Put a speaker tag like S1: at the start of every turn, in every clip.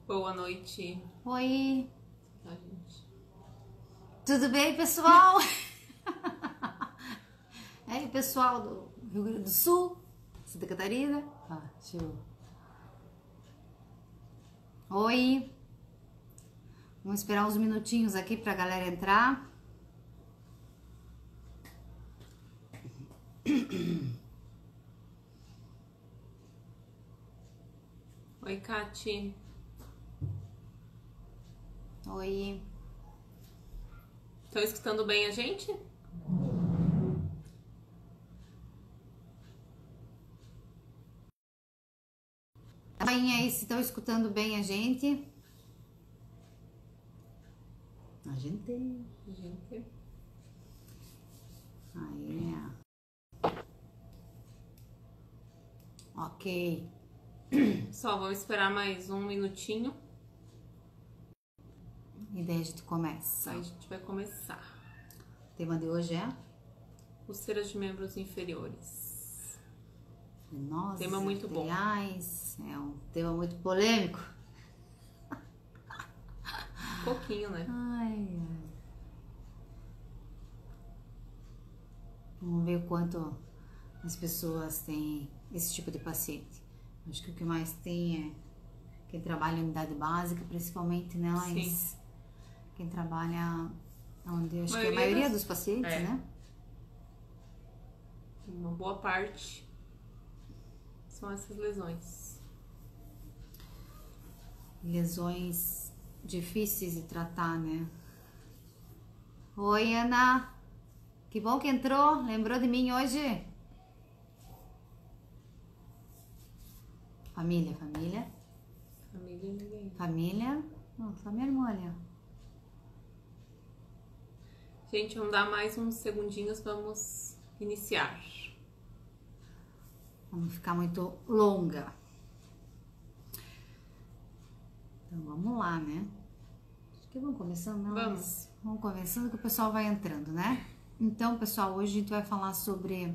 S1: Boa noite.
S2: Oi,
S1: Tá, gente?
S2: tudo bem, pessoal? E aí, pessoal do Rio Grande do Sul, Santa Catarina. Deixa eu... Oi, vamos esperar uns minutinhos aqui pra galera entrar.
S1: Oi, Kati.
S2: Oi.
S1: Estão escutando bem a gente?
S2: Aí, se estão escutando bem a gente.
S1: Gente.
S2: Aí. Ok.
S1: Só vamos esperar mais um minutinho.
S2: E daí a gente começa.
S1: Aí a gente vai começar.
S2: O tema de hoje é
S1: Úlceras de membros inferiores.
S2: venosas,
S1: Tema muito bom.
S2: arteriais. É um tema muito polêmico.
S1: Um pouquinho, né?
S2: Ai. Vamos ver o quanto as pessoas têm esse tipo de paciente. Acho que o que mais tem é quem trabalha em unidade básica, principalmente, né? Mas quem trabalha onde acho que a maioria dos pacientes, né?
S1: Uma boa parte são essas lesões.
S2: Lesões difíceis de tratar, né? Oi, Ana. Que bom que entrou. Lembrou de mim hoje? Família.
S1: Família ninguém.
S2: Família. Não, só minha irmã ali, ó.
S1: Gente, vamos dar mais uns segundinhos, vamos iniciar.
S2: Vamos ficar muito longa. Então vamos lá, né? Acho que vamos começando, não?
S1: Vamos.
S2: Vamos começando que o pessoal vai entrando, né? Então, pessoal, hoje a gente vai falar sobre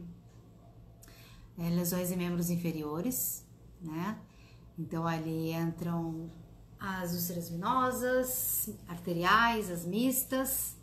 S2: lesões em membros inferiores, né? Então ali entram as úlceras venosas, arteriais, as mistas,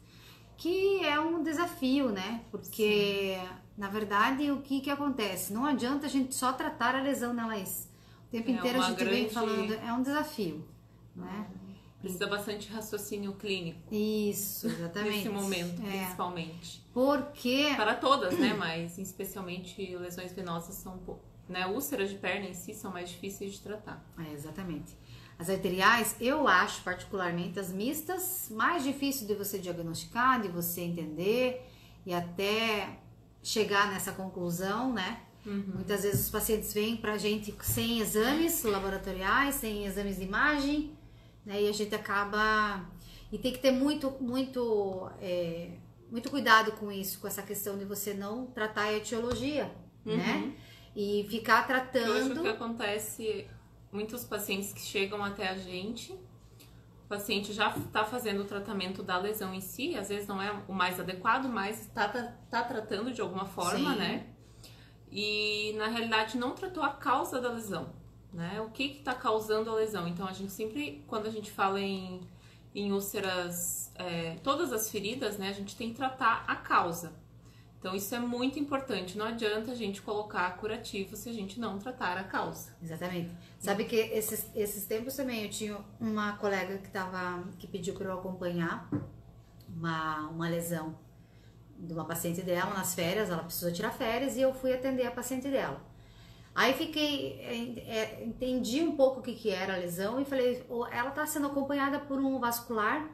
S2: que é um desafio, né? Porque, na verdade, o que acontece? Não adianta a gente só tratar a lesão, né, Laís? O tempo inteiro a gente vem falando, é um desafio, né?
S1: Precisa bastante raciocínio clínico.
S2: Isso, exatamente.
S1: Nesse momento, principalmente.
S2: Porque...
S1: Para todas, né? Mas, especialmente, lesões venosas são... né? Úlceras de perna em si são mais difíceis de tratar.
S2: Exatamente. As arteriais, eu acho particularmente as mistas mais difícil de você diagnosticar, de você entender e até chegar nessa conclusão, né? Muitas vezes os pacientes vêm pra gente sem exames laboratoriais, sem exames de imagem, né? E a gente acaba... E tem que ter muito cuidado com isso, com essa questão de você não tratar a etiologia, né? E ficar tratando...
S1: Hoje o que acontece, muitos pacientes que chegam até a gente, o paciente já está fazendo o tratamento da lesão em si, às vezes não é o mais adequado, mas está tratando de alguma forma, né? E na realidade não tratou a causa da lesão, né? O que está causando a lesão? Então a gente sempre, quando a gente fala em úlceras, todas as feridas, né? A gente tem que tratar a causa. Então isso é muito importante, não adianta a gente colocar curativo se a gente não tratar a causa.
S2: Exatamente. Sabe que esses tempos também eu tinha uma colega que pediu para eu acompanhar uma lesão de uma paciente dela nas férias, ela precisou tirar férias e eu fui atender a paciente dela. Aí entendi um pouco o que era a lesão e falei, ela está sendo acompanhada por um vascular?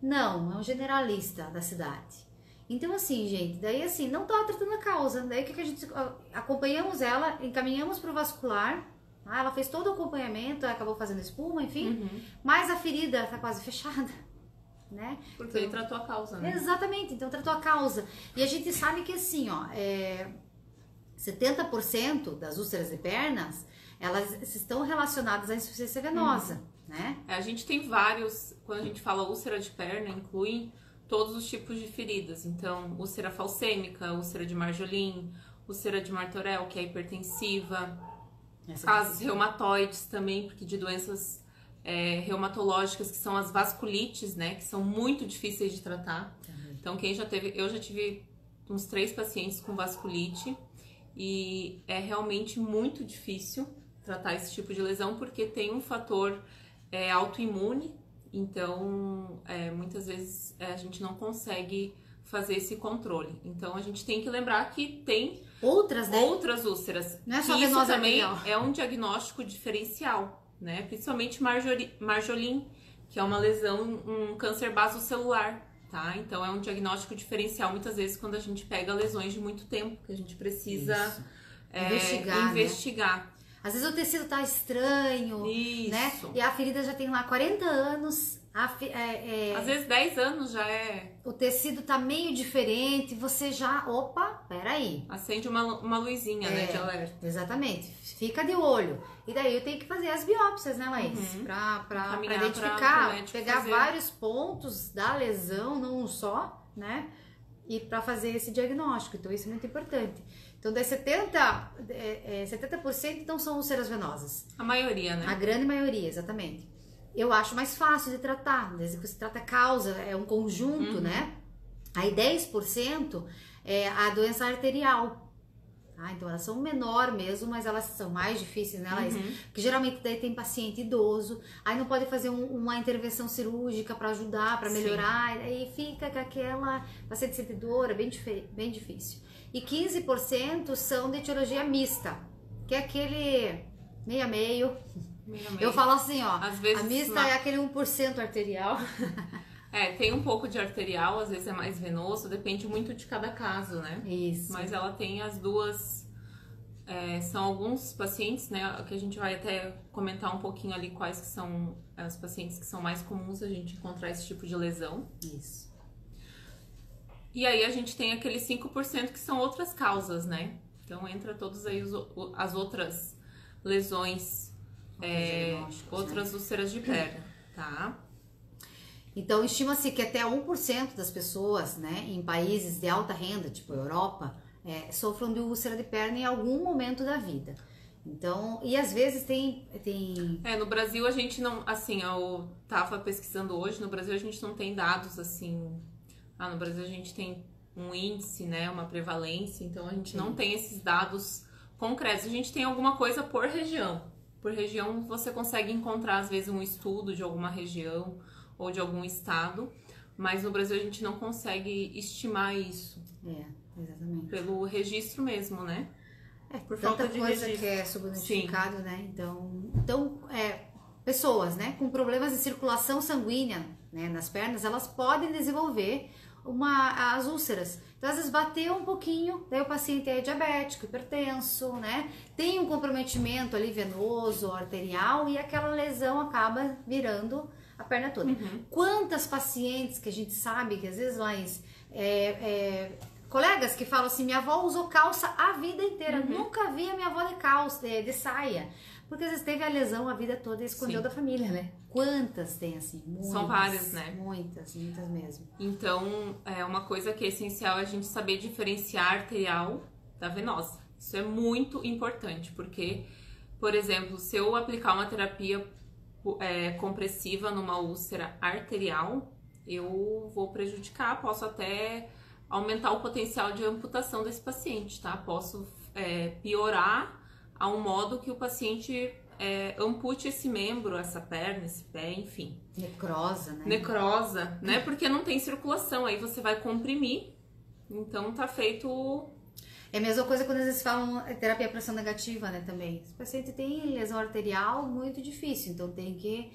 S2: Não, é um generalista da cidade. Então assim, gente, daí assim, não tava tratando a causa, daí o que a gente, acompanhamos ela, encaminhamos pro vascular, ela fez todo o acompanhamento, acabou fazendo espuma, enfim, mas a ferida tá quase fechada, né?
S1: Porque ele tratou a causa, né?
S2: Exatamente, então tratou a causa. E a gente sabe que assim, 70% das úlceras de pernas, elas estão relacionadas à insuficiência venosa, né?
S1: A gente tem vários, quando a gente fala úlcera de perna, inclui todos os tipos de feridas. Então, úlcera falcêmica, úlcera de Marjolin, úlcera de Martorell, que é hipertensiva, as reumatoides também, porque de doenças reumatológicas, que são as vasculites, né? Que são muito difíceis de tratar. Então, eu já tive uns 3 pacientes com vasculite e é realmente muito difícil tratar esse tipo de lesão porque tem um fator autoimune, então muitas vezes a gente não consegue fazer esse controle. Então a gente tem que lembrar que tem
S2: outras
S1: úlceras.
S2: Não é só
S1: isso
S2: venosa
S1: também
S2: arterial.
S1: é um diagnóstico diferencial, né? Principalmente Marjolin, que é uma lesão, um câncer basocelular. Tá? Então é um diagnóstico diferencial muitas vezes quando a gente pega lesões de muito tempo, que a gente precisa investigar.
S2: Né? Às vezes o tecido tá estranho, né? E a ferida já tem lá 40 anos.
S1: Às vezes 10 anos já é.
S2: O tecido tá meio diferente, você já. Opa, peraí.
S1: Acende uma luzinha, né, de alerta.
S2: Exatamente. Fica de olho. E daí eu tenho que fazer as biópsias, né, Laís? Pra identificar, pegar vários pontos da lesão, não um só, né? E pra fazer esse diagnóstico. Então isso é muito importante. Então, das 70% então são úlceras venosas.
S1: A maioria, né?
S2: A grande maioria, exatamente. Eu acho mais fácil de tratar, desde que você trata a causa, é um conjunto, né? Aí 10% é a doença arterial. Tá? Então elas são menor mesmo, mas elas são mais difíceis, né, Laís? Porque geralmente daí tem paciente idoso, aí não pode fazer uma intervenção cirúrgica para ajudar, para melhorar, aí fica com aquela paciente sentidora, bem difícil. E 15% são de etiologia mista, que é aquele meio a meio. Eu falo assim, ó, às vezes, a mista é aquele 1% arterial.
S1: Tem um pouco de arterial, às vezes é mais venoso, depende muito de cada caso, né?
S2: Isso.
S1: Mas ela tem as duas, são alguns pacientes, né, que a gente vai até comentar um pouquinho ali quais que são os pacientes que são mais comuns a gente encontrar esse tipo de lesão.
S2: Isso.
S1: E aí a gente tem aqueles 5% que são outras causas, né? Então entra todos aí as outras lesões, outras úlceras de perna, tá?
S2: Então, estima-se que até 1% das pessoas, né, em países de alta renda, tipo Europa, sofram de úlcera de perna em algum momento da vida. Então, e às vezes tem...
S1: no Brasil a gente não, assim, eu tava pesquisando hoje, no Brasil a gente não tem dados, assim... no Brasil a gente tem um índice, né, uma prevalência, então a gente não tem esses dados concretos. A gente tem alguma coisa por região. Por região você consegue encontrar, às vezes, um estudo de alguma região ou de algum estado, mas no Brasil a gente não consegue estimar isso.
S2: Exatamente.
S1: Pelo registro mesmo, né?
S2: Por falta de coisa registro. Que é subnotificado, né? Então, pessoas, né, com problemas de circulação sanguínea, né, nas pernas, elas podem desenvolver as úlceras. Então, às vezes, bateu um pouquinho, daí o paciente é diabético, hipertenso, né? Tem um comprometimento ali venoso, arterial, e aquela lesão acaba virando a perna toda. Quantas pacientes que a gente sabe que às vezes, Laís, colegas que falam assim, minha avó usou calça a vida inteira, nunca vi a minha avó de calça, de saia. Porque às vezes teve a lesão a vida toda e escondeu da família, né? Quantas tem assim? Muitas,
S1: são várias, né?
S2: Muitas mesmo.
S1: Então, uma coisa que é essencial é a gente saber diferenciar a arterial da venosa. Isso é muito importante, porque, por exemplo, se eu aplicar uma terapia compressiva numa úlcera arterial, eu vou prejudicar, posso até aumentar o potencial de amputação desse paciente, tá? Posso piorar a um modo que o paciente ampute esse membro, essa perna, esse pé, enfim. Necrosa, né? Porque não tem circulação, aí você vai comprimir, então tá feito...
S2: É a mesma coisa quando às vezes falam terapia pressão negativa, né, também. Esse paciente tem lesão arterial muito difícil, então tem que...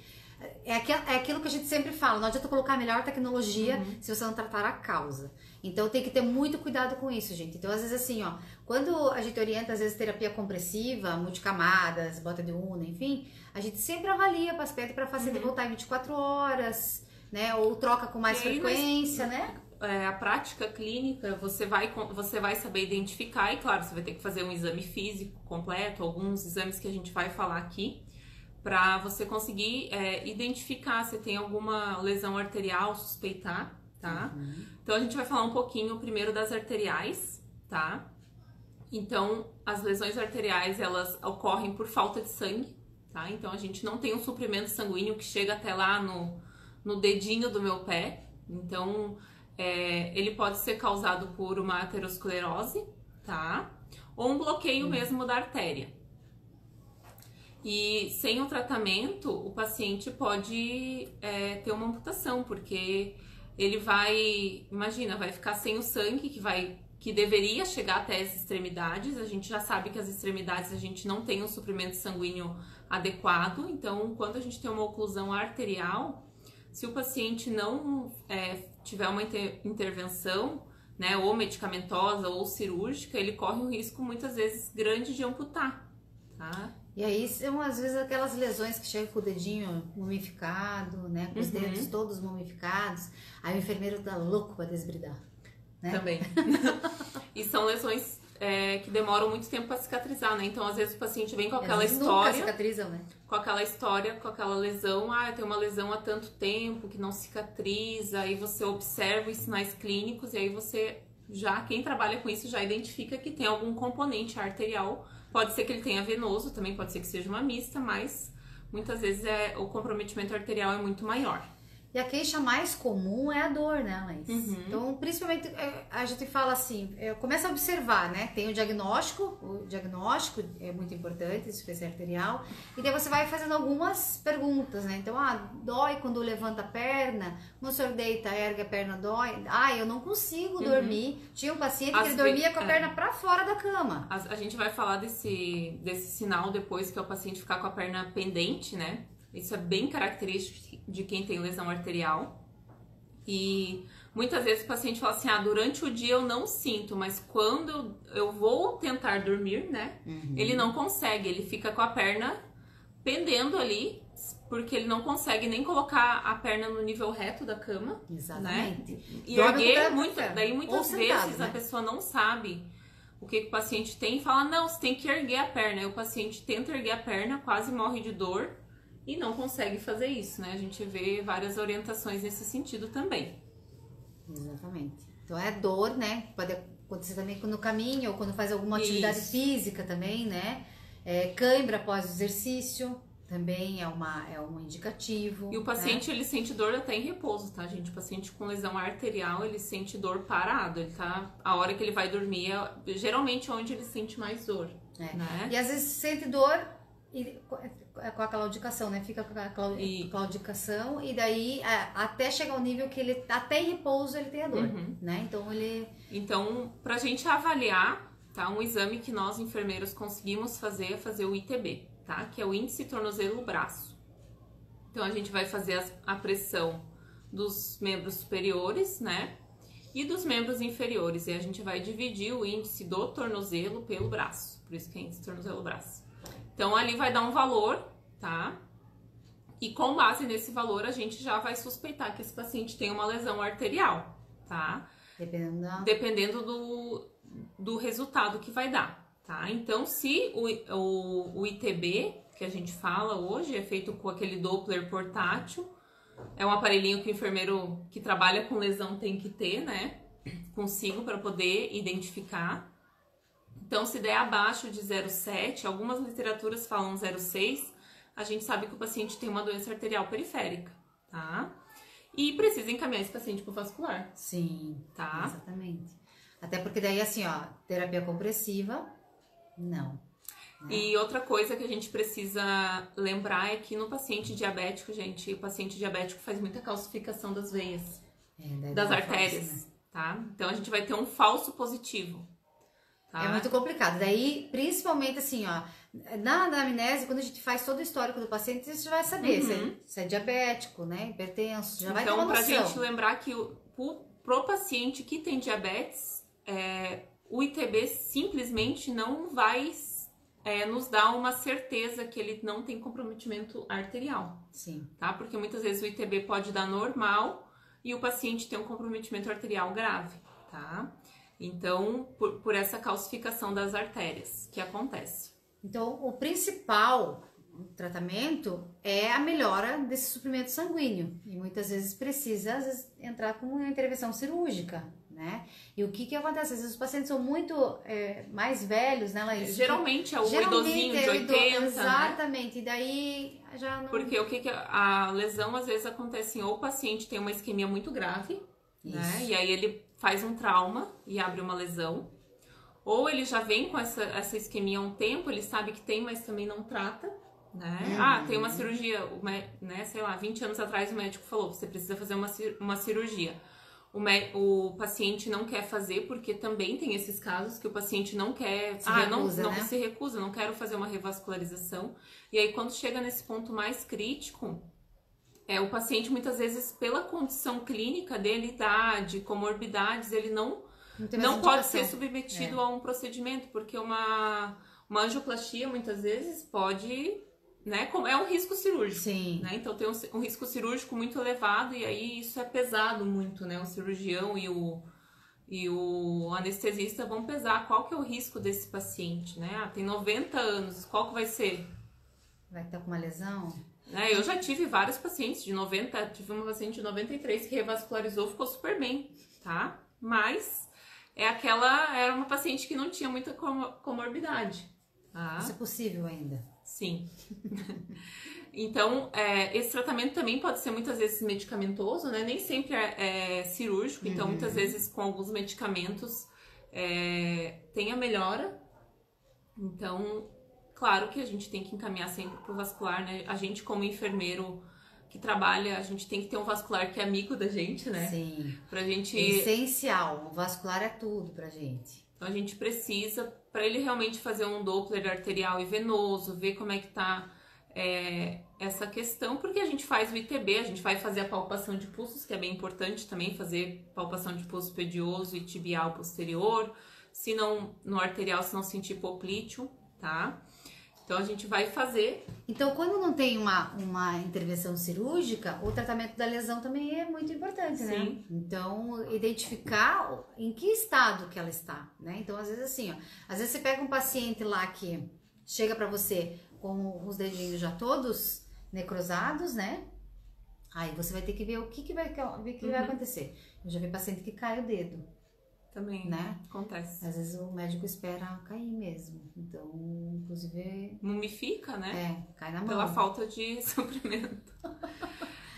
S2: É aquilo que a gente sempre fala, não adianta colocar a melhor tecnologia se você não tratar a causa. Então tem que ter muito cuidado com isso, gente. Então às vezes assim, ó, quando a gente orienta às vezes terapia compressiva, multicamadas, bota de una, enfim, a gente sempre avalia o paciente para fazer de voltar em 24 horas, né, ou troca com mais frequência, né?
S1: A prática clínica, você vai saber identificar, e claro, você vai ter que fazer um exame físico completo, alguns exames que a gente vai falar aqui, para você conseguir identificar se tem alguma lesão arterial, suspeitar, tá? Então a gente vai falar um pouquinho primeiro das arteriais, tá? Então as lesões arteriais, elas ocorrem por falta de sangue, tá? tá? Então a gente não tem um suprimento sanguíneo que chega até lá no dedinho do meu pé. Então ele pode ser causado por uma aterosclerose, tá? Ou um bloqueio mesmo da artéria. E sem o tratamento, o paciente pode ter uma amputação, porque ele vai, imagina, vai ficar sem o sangue que deveria chegar até as extremidades. A gente já sabe que as extremidades a gente não tem um suprimento sanguíneo adequado, então quando a gente tem uma oclusão arterial, se o paciente não tiver uma intervenção, né, ou medicamentosa ou cirúrgica, ele corre um risco muitas vezes grande de amputar, tá?
S2: E aí são às vezes aquelas lesões que chegam com o dedinho mumificado, né? Com os dedos todos mumificados. Aí o enfermeiro tá louco pra desbridar, né?
S1: Também. E são lesões que demoram muito tempo pra cicatrizar, né? Então às vezes o paciente vem com aquela história.
S2: Nunca cicatrizam, né?
S1: Com aquela história, com aquela lesão. Ah, eu tenho uma lesão há tanto tempo que não cicatriza. Aí você observa os sinais clínicos e aí quem trabalha com isso já identifica que tem algum componente arterial. Pode ser que ele tenha venoso, também pode ser que seja uma mista, mas muitas vezes o comprometimento arterial é muito maior.
S2: E a queixa mais comum é a dor, né, Laís? Então, principalmente, a gente fala assim, começa a observar, né? Tem o diagnóstico é muito importante, insuficiência arterial, e daí você vai fazendo algumas perguntas, né? Então, dói quando levanta a perna, quando o senhor deita, ergue a perna, dói. Eu não consigo dormir. Tinha um paciente que ele dormia com a perna pra fora da cama.
S1: A gente vai falar desse sinal depois, que é o paciente ficar com a perna pendente, né? Isso é bem característico de quem tem lesão arterial. E muitas vezes o paciente fala assim, durante o dia eu não sinto, mas quando eu vou tentar dormir, né? Ele não consegue, ele fica com a perna pendendo ali, porque ele não consegue nem colocar a perna no nível reto da cama.
S2: Exatamente.
S1: Né? E erguer, daí
S2: sentado,
S1: muitas vezes,
S2: né?
S1: A pessoa não sabe o que o paciente tem e fala, não, você tem que erguer a perna. Aí o paciente tenta erguer a perna, quase morre de dor. E não consegue fazer isso, né? A gente vê várias orientações nesse sentido também.
S2: Exatamente. Então é dor, né? Pode acontecer também no caminho ou quando faz alguma atividade física também, né? Cãibra após o exercício também é um indicativo.
S1: E o paciente, ele sente dor até em repouso, tá, gente? O paciente com lesão arterial, ele sente dor parado. Ele tá, a hora que ele vai dormir, geralmente é onde ele sente mais dor, né?
S2: E às vezes sente dor com a claudicação, né? Fica com a claudicação e daí até chegar ao nível que ele até em repouso ele tem a dor, né? Então
S1: pra gente avaliar, tá? Um exame que nós enfermeiros conseguimos fazer é fazer o ITB, tá? Que é o índice tornozelo-braço. Então a gente vai fazer a pressão dos membros superiores, né? E dos membros inferiores. E a gente vai dividir o índice do tornozelo pelo braço. Por isso que é índice tornozelo-braço. Então, ali vai dar um valor, tá? E com base nesse valor, a gente já vai suspeitar que esse paciente tem uma lesão arterial, tá? Dependendo do resultado que vai dar, tá? Então, se o ITB, que a gente fala hoje, é feito com aquele Doppler portátil, é um aparelhinho que o enfermeiro que trabalha com lesão tem que ter, né? Consigo para poder identificar. Então, se der abaixo de 0,7, algumas literaturas falam 0,6, a gente sabe que o paciente tem uma doença arterial periférica, tá? E precisa encaminhar esse paciente para o vascular.
S2: Sim,
S1: tá?
S2: Exatamente. Até porque daí, assim, terapia compressiva, não. Né?
S1: E outra coisa que a gente precisa lembrar é que no paciente diabético, gente, o paciente diabético faz muita calcificação das veias, das artérias, falsa, né? Tá? Então, a gente vai ter um falso positivo. Tá?
S2: É muito complicado. Daí, principalmente assim, na anamnese, quando a gente faz todo o histórico do paciente, a gente vai saber se é diabético, né? Hipertenso, já vai ter uma noção.
S1: Então, pra gente lembrar que pro paciente que tem diabetes, o ITB simplesmente não vai nos dar uma certeza que ele não tem comprometimento arterial.
S2: Sim.
S1: Tá? Porque muitas vezes o ITB pode dar normal e o paciente tem um comprometimento arterial grave, tá? Então, por essa calcificação das artérias que acontece.
S2: Então, o principal tratamento é a melhora desse suprimento sanguíneo. E muitas vezes precisa, entrar com uma intervenção cirúrgica, né? E o que acontece? Às vezes os pacientes são muito mais velhos, né, Laís?
S1: Geralmente é o idosinho de 80,
S2: exatamente,
S1: né?
S2: E daí já não...
S1: Porque a lesão às vezes acontece ou o paciente tem uma isquemia muito grave, né? E aí ele faz um trauma e abre uma lesão. Ou ele já vem com essa isquemia há um tempo, ele sabe que tem, mas também não trata, né? Tem uma cirurgia, né? Sei lá, 20 anos atrás o médico falou, você precisa fazer uma cirurgia. O paciente não quer fazer, porque também tem esses casos que o paciente não quer, se recusa, não quero fazer uma revascularização. E aí quando chega nesse ponto mais crítico, o paciente muitas vezes, pela condição clínica dele, idade, comorbidades, ele não pode ser submetido a um procedimento, porque uma angioplastia muitas vezes pode, né, é um risco cirúrgico.
S2: Sim.
S1: Né? Então tem um risco cirúrgico muito elevado e aí isso é pesado muito, né? O cirurgião e o anestesista vão pesar qual que é o risco desse paciente, né? Tem 90 anos, qual que vai ser?
S2: Vai estar com uma lesão?
S1: Eu já tive vários pacientes de 90, tive uma paciente de 93 que revascularizou, ficou super bem, tá? Mas era uma paciente que não tinha muita comorbidade. Tá?
S2: Isso é possível ainda?
S1: Sim. Então, esse tratamento também pode ser muitas vezes medicamentoso, né? Nem sempre é cirúrgico, então muitas vezes com alguns medicamentos tem a melhora. Então, claro que a gente tem que encaminhar sempre pro vascular, né? A gente como enfermeiro que trabalha, a gente tem que ter um vascular que é amigo da gente, né?
S2: Sim.
S1: Pra gente...
S2: É essencial, o vascular é tudo pra gente.
S1: Então a gente precisa, para ele realmente fazer um Doppler arterial e venoso, ver como é que tá essa questão, porque a gente faz o ITB, a gente vai fazer a palpação de pulsos, que é bem importante também, fazer palpação de pulso pedioso e tibial posterior, se não, no arterial, se não sentir poplíteo, tá? Então a gente vai fazer.
S2: Então, quando não tem uma intervenção cirúrgica, o tratamento da lesão também é muito importante, né?
S1: Sim.
S2: Então, identificar em que estado que ela está, né? Então, às vezes assim, às vezes você pega um paciente lá que chega pra você com os dedinhos já todos necrosados, né? Aí você vai ter que ver o que vai acontecer. Eu já vi paciente que cai o dedo.
S1: Também,
S2: né?
S1: Acontece.
S2: Às vezes o médico espera cair mesmo. Então, inclusive...
S1: Mumifica, né?
S2: Cai na mão.
S1: Pela falta de suprimento.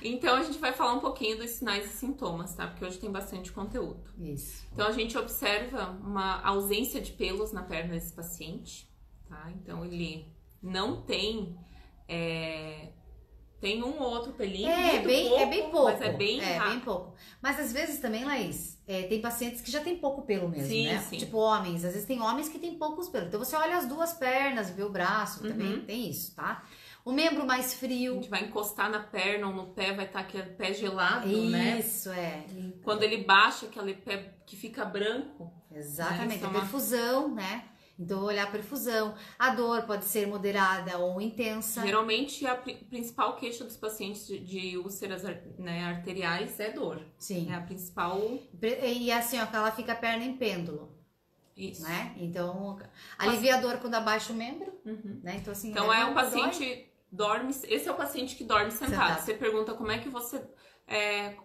S1: Então, a gente vai falar um pouquinho dos sinais e sintomas, tá? Porque hoje tem bastante conteúdo.
S2: Isso.
S1: Então, a gente observa uma ausência de pelos na perna desse paciente, tá? Então, ele não tem... Tem um ou outro pelinho,
S2: é bem pouco.
S1: Mas é bem
S2: bem pouco. Mas às vezes também, Laís, tem pacientes que já tem pouco pelo mesmo,
S1: sim,
S2: né?
S1: Sim.
S2: Tipo homens, às vezes tem homens que tem poucos pelos. Então você olha as duas pernas, vê o braço, também tem isso, tá? O membro mais frio.
S1: A gente vai encostar na perna ou no pé, vai estar aquele pé gelado, né?
S2: Isso,
S1: Quando ele baixa, aquele pé que fica branco.
S2: Exatamente, a perfusão, né? Então, olhar a perfusão. A dor pode ser moderada ou intensa.
S1: Geralmente, a principal queixa dos pacientes de úlceras, né, arteriais é dor.
S2: Sim.
S1: É a principal...
S2: E assim, ó, que ela fica a perna em pêndulo.
S1: Isso.
S2: Né? Então, alivia a dor quando abaixa o membro. Né? Então, assim,
S1: um paciente dorme... Esse é o paciente que dorme sentado. Você pergunta como é que você...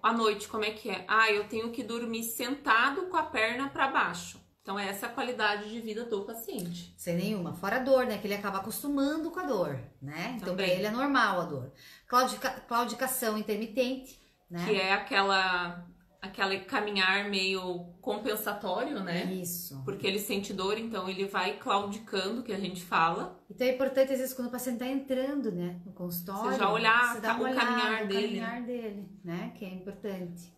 S1: à noite, como é que é? Eu tenho que dormir sentado com a perna para baixo. Então, essa é a qualidade de vida do paciente.
S2: Sem nenhuma. Fora a dor, né? Que ele acaba acostumando com a dor, né? Então, pra ele é normal a dor. Claudicação intermitente, né?
S1: Que é aquele caminhar meio compensatório, né?
S2: Isso.
S1: Porque ele sente dor, então ele vai claudicando, que a gente fala.
S2: Então, é importante, às vezes, quando o paciente tá entrando, né? No consultório.
S1: Você já olhar o caminhar dele.
S2: O caminhar dele, né? Que é importante.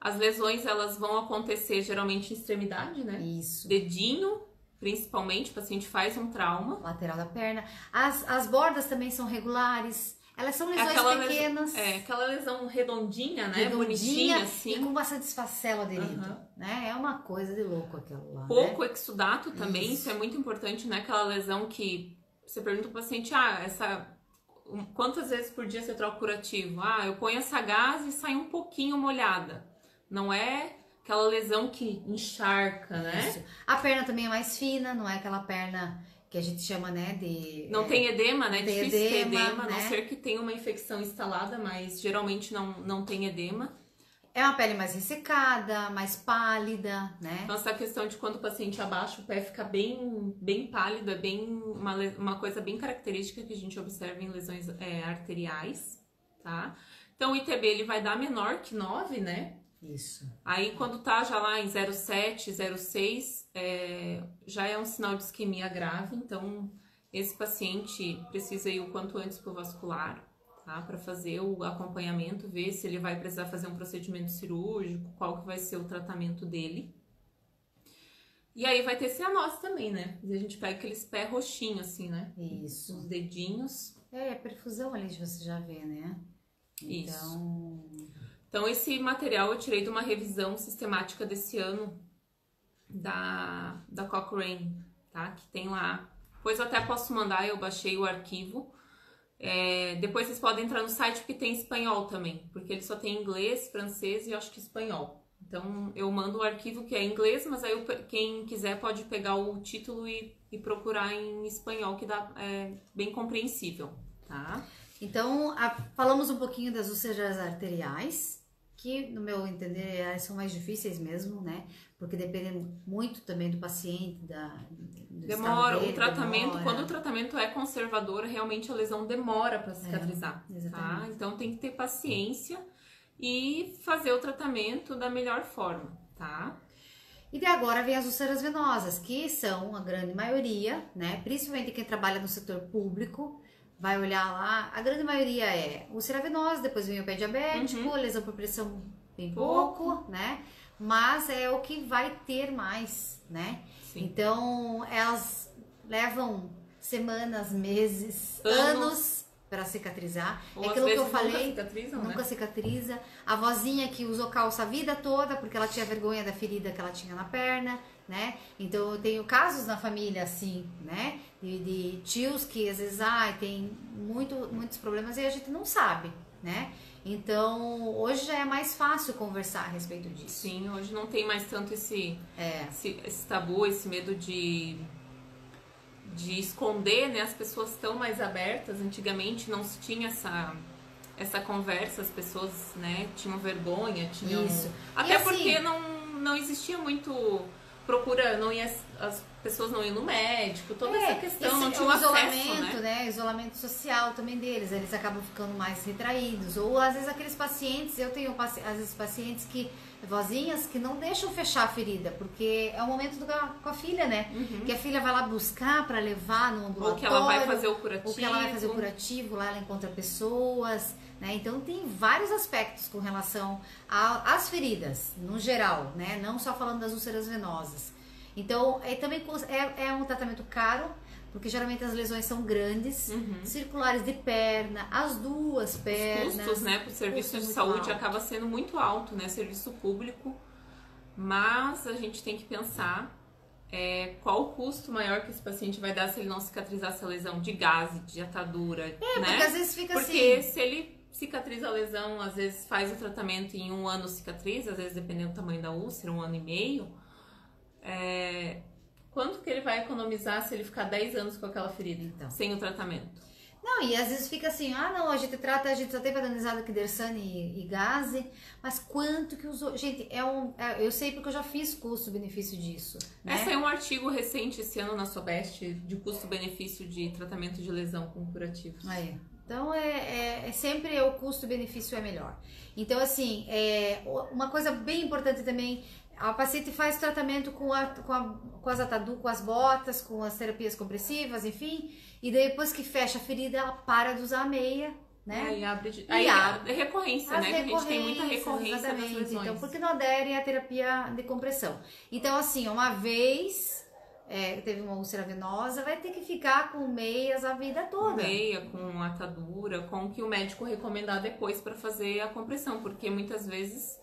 S1: As lesões, elas vão acontecer geralmente em extremidade, né?
S2: Isso.
S1: Dedinho, principalmente, o paciente faz um trauma.
S2: Lateral da perna. As bordas também são regulares. Elas são lesões pequenas.
S1: Aquela lesão redondinha, né? Bonitinha, assim.
S2: E com bastante esfacelo aderido. Né? É uma coisa de louco aquela lá.
S1: Pouco exudato também, isso é muito importante, né? Aquela lesão que você pergunta pro paciente, quantas vezes por dia você troca o curativo? Eu ponho essa gase e sai um pouquinho molhada. Não é aquela lesão que encharca, né?
S2: Isso. A perna também é mais fina, não é aquela perna que a gente chama, né, de...
S1: Não tem edema, né? É difícil ter edema,
S2: né?
S1: a não ser que tenha uma infecção instalada, mas geralmente não tem edema.
S2: É uma pele mais ressecada, mais pálida, né?
S1: Então, essa questão de quando o paciente abaixa o pé fica bem pálido, é bem uma coisa bem característica que a gente observa em lesões arteriais, tá? Então, o ITB ele vai dar menor que 9, né?
S2: Isso.
S1: Aí, quando tá já lá em 0,7, 0,6, já é um sinal de isquemia grave. Então, esse paciente precisa ir o quanto antes pro vascular, tá? Para fazer o acompanhamento, ver se ele vai precisar fazer um procedimento cirúrgico, qual que vai ser o tratamento dele. E aí vai ter cianose também, né? A gente pega aqueles pés roxinhos assim, né?
S2: Isso.
S1: Os dedinhos.
S2: A perfusão ali você já vê, né?
S1: Então esse material eu tirei de uma revisão sistemática desse ano da Cochrane, tá? Que tem lá. Depois eu até posso mandar, eu baixei o arquivo. Depois vocês podem entrar no site porque tem espanhol também, porque ele só tem inglês, francês e eu acho que espanhol. Então eu mando o arquivo que é em inglês, mas aí quem quiser pode pegar o título e procurar em espanhol, que é bem compreensível, tá?
S2: Então, falamos um pouquinho das úlceras arteriais, que no meu entender são mais difíceis mesmo, né? Porque dependem muito também do paciente, do
S1: demora,
S2: dele,
S1: o tratamento,
S2: demora.
S1: quando o tratamento é conservador, realmente a lesão demora para cicatrizar,
S2: exatamente.
S1: tá? Então tem que ter paciência e fazer o tratamento da melhor forma, tá?
S2: E de agora vem as úlceras venosas, que são a grande maioria, né? Principalmente quem trabalha no setor público, vai olhar lá, a grande maioria é úlcera venosa, depois vem o pé diabético, lesão por pressão bem pouco, né? Mas é o que vai ter mais, né?
S1: Sim.
S2: Então, elas levam semanas, meses, anos para cicatrizar.
S1: Ou
S2: é aquilo que eu falei,
S1: nunca cicatrizam,
S2: nunca
S1: né?
S2: cicatriza. A vozinha que usou calça a vida toda porque ela tinha vergonha da ferida que ela tinha na perna, né? Então eu tenho casos na família assim, né? De tios que às vezes tem muitos problemas e a gente não sabe, né? Então hoje já é mais fácil conversar a respeito disso.
S1: Sim, hoje não tem mais tanto esse tabu, esse medo de esconder, né? As pessoas estão mais abertas. Antigamente não se tinha essa conversa, as pessoas, né, tinham vergonha, tinham...
S2: Isso.
S1: Até
S2: assim,
S1: porque não existia muito procura, as pessoas não iam no médico, toda essa questão, não tinha
S2: isolamento,
S1: acesso, né?
S2: Isolamento social também deles, eles acabam ficando mais retraídos. Ou às vezes aqueles pacientes, eu tenho às vezes pacientes vozinhas que não deixam fechar a ferida, porque é o momento com a filha, né? Que a filha vai lá buscar para levar no ambulatório.
S1: Ou que ela vai fazer o curativo.
S2: Ou que ela vai fazer o curativo, lá ela encontra pessoas, né? Então tem vários aspectos com relação às feridas, no geral, né? Não só falando das úlceras venosas. Então, também é um tratamento caro, porque geralmente as lesões são grandes, circulares de perna, as duas pernas.
S1: Os custos, né, para o serviço de saúde acaba sendo muito alto, né, serviço público, mas a gente tem que pensar qual o custo maior que esse paciente vai dar se ele não cicatrizar essa lesão de gaze, de atadura, né?
S2: Porque às vezes fica
S1: porque se ele cicatriza a lesão, às vezes faz o tratamento e em 1 ano cicatriza, às vezes dependendo do tamanho da úlcera, 1 ano e meio, quanto que ele vai economizar se ele ficar 10 anos com aquela ferida, então, sem o tratamento?
S2: Não, e às vezes fica assim, não, a gente só tem padronizado Kdersan e Gaze, mas quanto que usou? Gente, eu sei porque eu já fiz custo-benefício disso. Né?
S1: Essa é um artigo recente esse ano na Sobest de custo-benefício de tratamento de lesão com curativos.
S2: Então, sempre o custo-benefício é melhor. Então, assim, uma coisa bem importante também, a paciente faz tratamento com as ataduras, com as botas, com as terapias compressivas, enfim, e depois que fecha a ferida, ela para de usar a meia, né?
S1: Aí é recorrência, né? A gente tem muita recorrência nas lesões.
S2: Então, porque não aderem à terapia de compressão. Então, assim, uma vez teve uma úlcera venosa, vai ter que ficar com meias a vida toda.
S1: Meia, com atadura, com o que o médico recomendar depois para fazer a compressão, porque muitas vezes...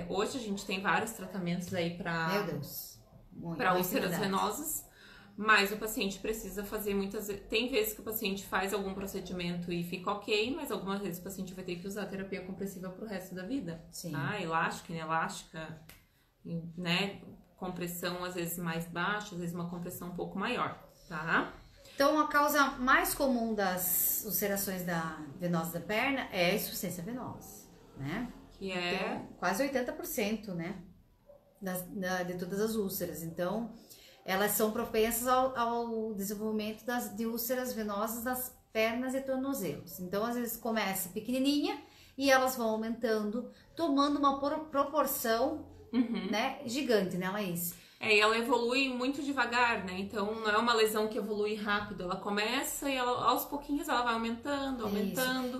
S1: hoje a gente tem vários tratamentos aí para úlceras venosas, mas o paciente precisa fazer tem vezes que o paciente faz algum procedimento e fica ok, mas algumas vezes o paciente vai ter que usar a terapia compressiva pro resto da vida.
S2: Sim.
S1: Elástica, inelástica, né? Compressão às vezes mais baixa, às vezes uma compressão um pouco maior, tá?
S2: Então, a causa mais comum das ulcerações venosas da perna é a insuficiência venosa, né?
S1: que é...
S2: Então, quase 80%, né? De todas as úlceras. Então, elas são propensas ao desenvolvimento de úlceras venosas das pernas e tornozelos. Então, às vezes começa pequenininha e elas vão aumentando, tomando uma proporção, né, gigante, né, Laís?
S1: E ela evolui muito devagar, né? Então, não é uma lesão que evolui rápido. Ela começa e aos pouquinhos ela vai aumentando.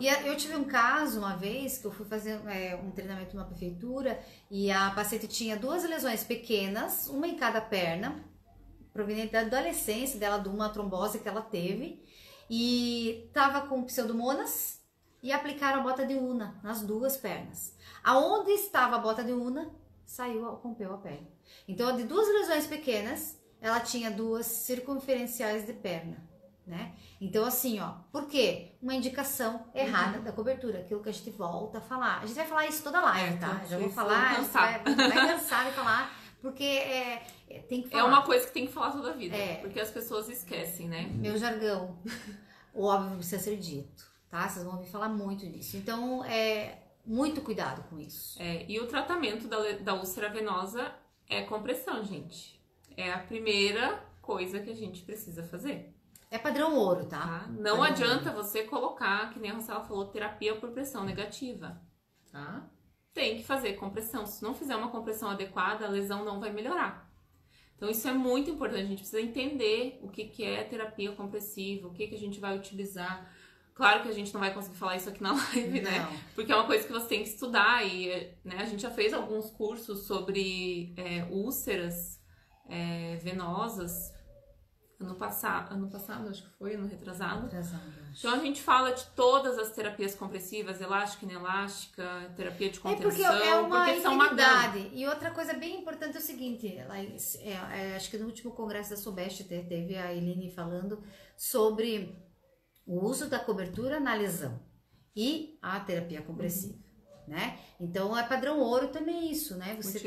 S2: E eu tive um caso uma vez que eu fui fazer um treinamento numa prefeitura e a paciente tinha 2 lesões pequenas, uma em cada perna, proveniente da adolescência dela, de uma trombose que ela teve, e tava com pseudomonas e aplicaram a bota de Una nas 2 pernas. Aonde estava a bota de Una, rompeu a perna. Então, de 2 lesões pequenas, ela tinha 2 circunferenciais de perna, né? Então, assim, ó, por quê? Uma indicação errada da cobertura, aquilo que a gente volta a falar. A gente vai falar isso toda a live, tá? Já vou falar, a gente vai cansar de falar, porque tem que falar.
S1: É uma coisa que tem que falar toda a vida, porque as pessoas esquecem, né?
S2: Meu jargão, o óbvio precisa ser dito, tá? Vocês vão ouvir falar muito disso. Então, muito cuidado com isso.
S1: E o tratamento da úlcera venosa é compressão, gente. É a primeira coisa que a gente precisa fazer.
S2: É padrão ouro, tá?
S1: Não
S2: padrão
S1: adianta
S2: ouro.
S1: Você colocar, que nem a Rossella falou, terapia por pressão negativa, tá? Tem que fazer compressão. Se não fizer uma compressão adequada, a lesão não vai melhorar. Então, isso é muito importante. A gente precisa entender o que é terapia compressiva, o que a gente vai utilizar. Claro que a gente não vai conseguir falar isso aqui na live, né? Porque é uma coisa que você tem que estudar e, né, a gente já fez alguns cursos sobre úlceras venosas ano passado, acho que foi, ano retrasado. Então a gente fala de todas as terapias compressivas, elástica, inelástica, terapia de contenção,
S2: porque é uma
S1: infinidade.
S2: E outra coisa bem importante é o seguinte, acho que no último congresso da Sobeste teve a Eline falando sobre o uso da cobertura na lesão e a terapia compressiva, né? Então, é padrão ouro também isso, né? Você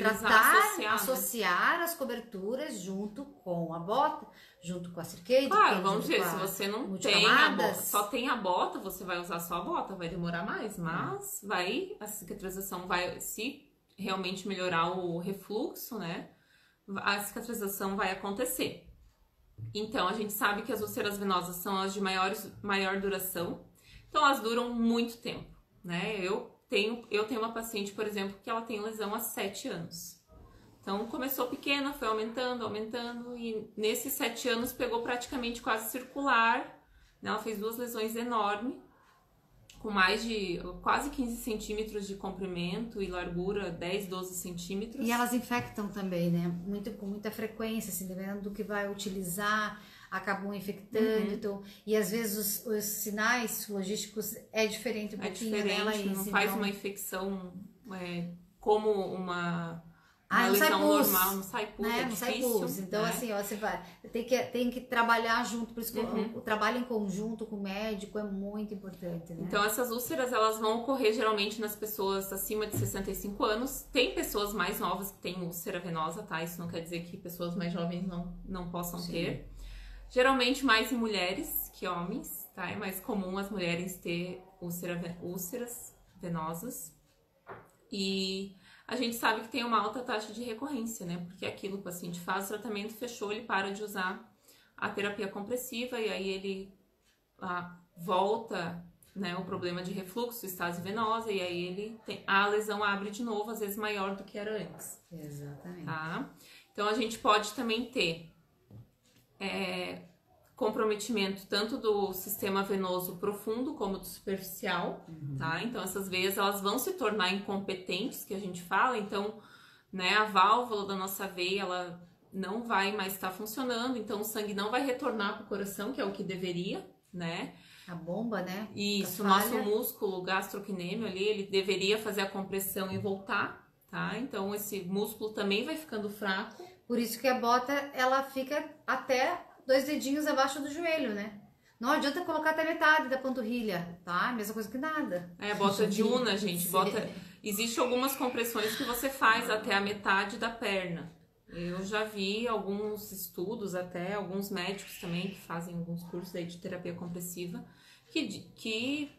S2: associar as coberturas junto com a bota, junto com a cerqueira.
S1: Claro, vamos dizer, se você não tem a bota, só tem a bota, você vai usar só a bota, vai demorar mais, mas a cicatrização vai, se realmente melhorar o refluxo, né? A cicatrização vai acontecer. Então, a gente sabe que as úlceras venosas são as de maior duração. Então, elas duram muito tempo, né? Eu tenho uma paciente, por exemplo, que ela tem lesão há 7 anos. Então, começou pequena, foi aumentando, e nesses 7 anos pegou praticamente quase circular, né? Ela fez 2 lesões enormes, com mais de quase 15 centímetros de comprimento e largura 10, 12 centímetros.
S2: E elas infectam também, né? Com muita frequência, assim, dependendo do que vai utilizar, acabam infectando. Então, e às vezes os sinais logísticos é diferente um pouquinho dela.
S1: Não faz uma infecção como uma lesão normal, não sai pus,
S2: né? Não sai pus. Então, assim, ó, você tem que trabalhar junto, por isso que o trabalho em conjunto com o médico é muito importante, né?
S1: Então, essas úlceras, elas vão ocorrer geralmente nas pessoas acima de 65 anos. Tem pessoas mais novas que têm úlcera venosa, tá? Isso não quer dizer que pessoas mais jovens não possam ter. Geralmente mais em mulheres que homens, tá? É mais comum as mulheres ter úlceras venosas. E a gente sabe que tem uma alta taxa de recorrência, né? Porque aquilo que o paciente faz, o tratamento fechou, ele para de usar a terapia compressiva e aí ele volta, né, o problema de refluxo, estase venosa, e aí a lesão abre de novo, às vezes maior do que era antes.
S2: Exatamente.
S1: Tá? Então a gente pode também ter comprometimento tanto do sistema venoso profundo como do superficial, tá? Então essas veias elas vão se tornar incompetentes, que a gente fala, então, né, a válvula da nossa veia ela não vai mais estar funcionando, então o sangue não vai retornar para o coração, que é o que deveria, né?
S2: A bomba, né?
S1: Isso, o nosso músculo gastrocnêmio ali, ele deveria fazer a compressão e voltar, tá? Então esse músculo também vai ficando fraco.
S2: Por isso que a bota, ela fica até 2 dedinhos abaixo do joelho, né? Não adianta colocar até metade da panturrilha, tá? Mesma coisa que nada.
S1: Bota de Una, gente. Existe algumas compressões que você faz até a metade da perna, Eu já vi alguns estudos, até alguns médicos também que fazem alguns cursos aí de terapia compressiva,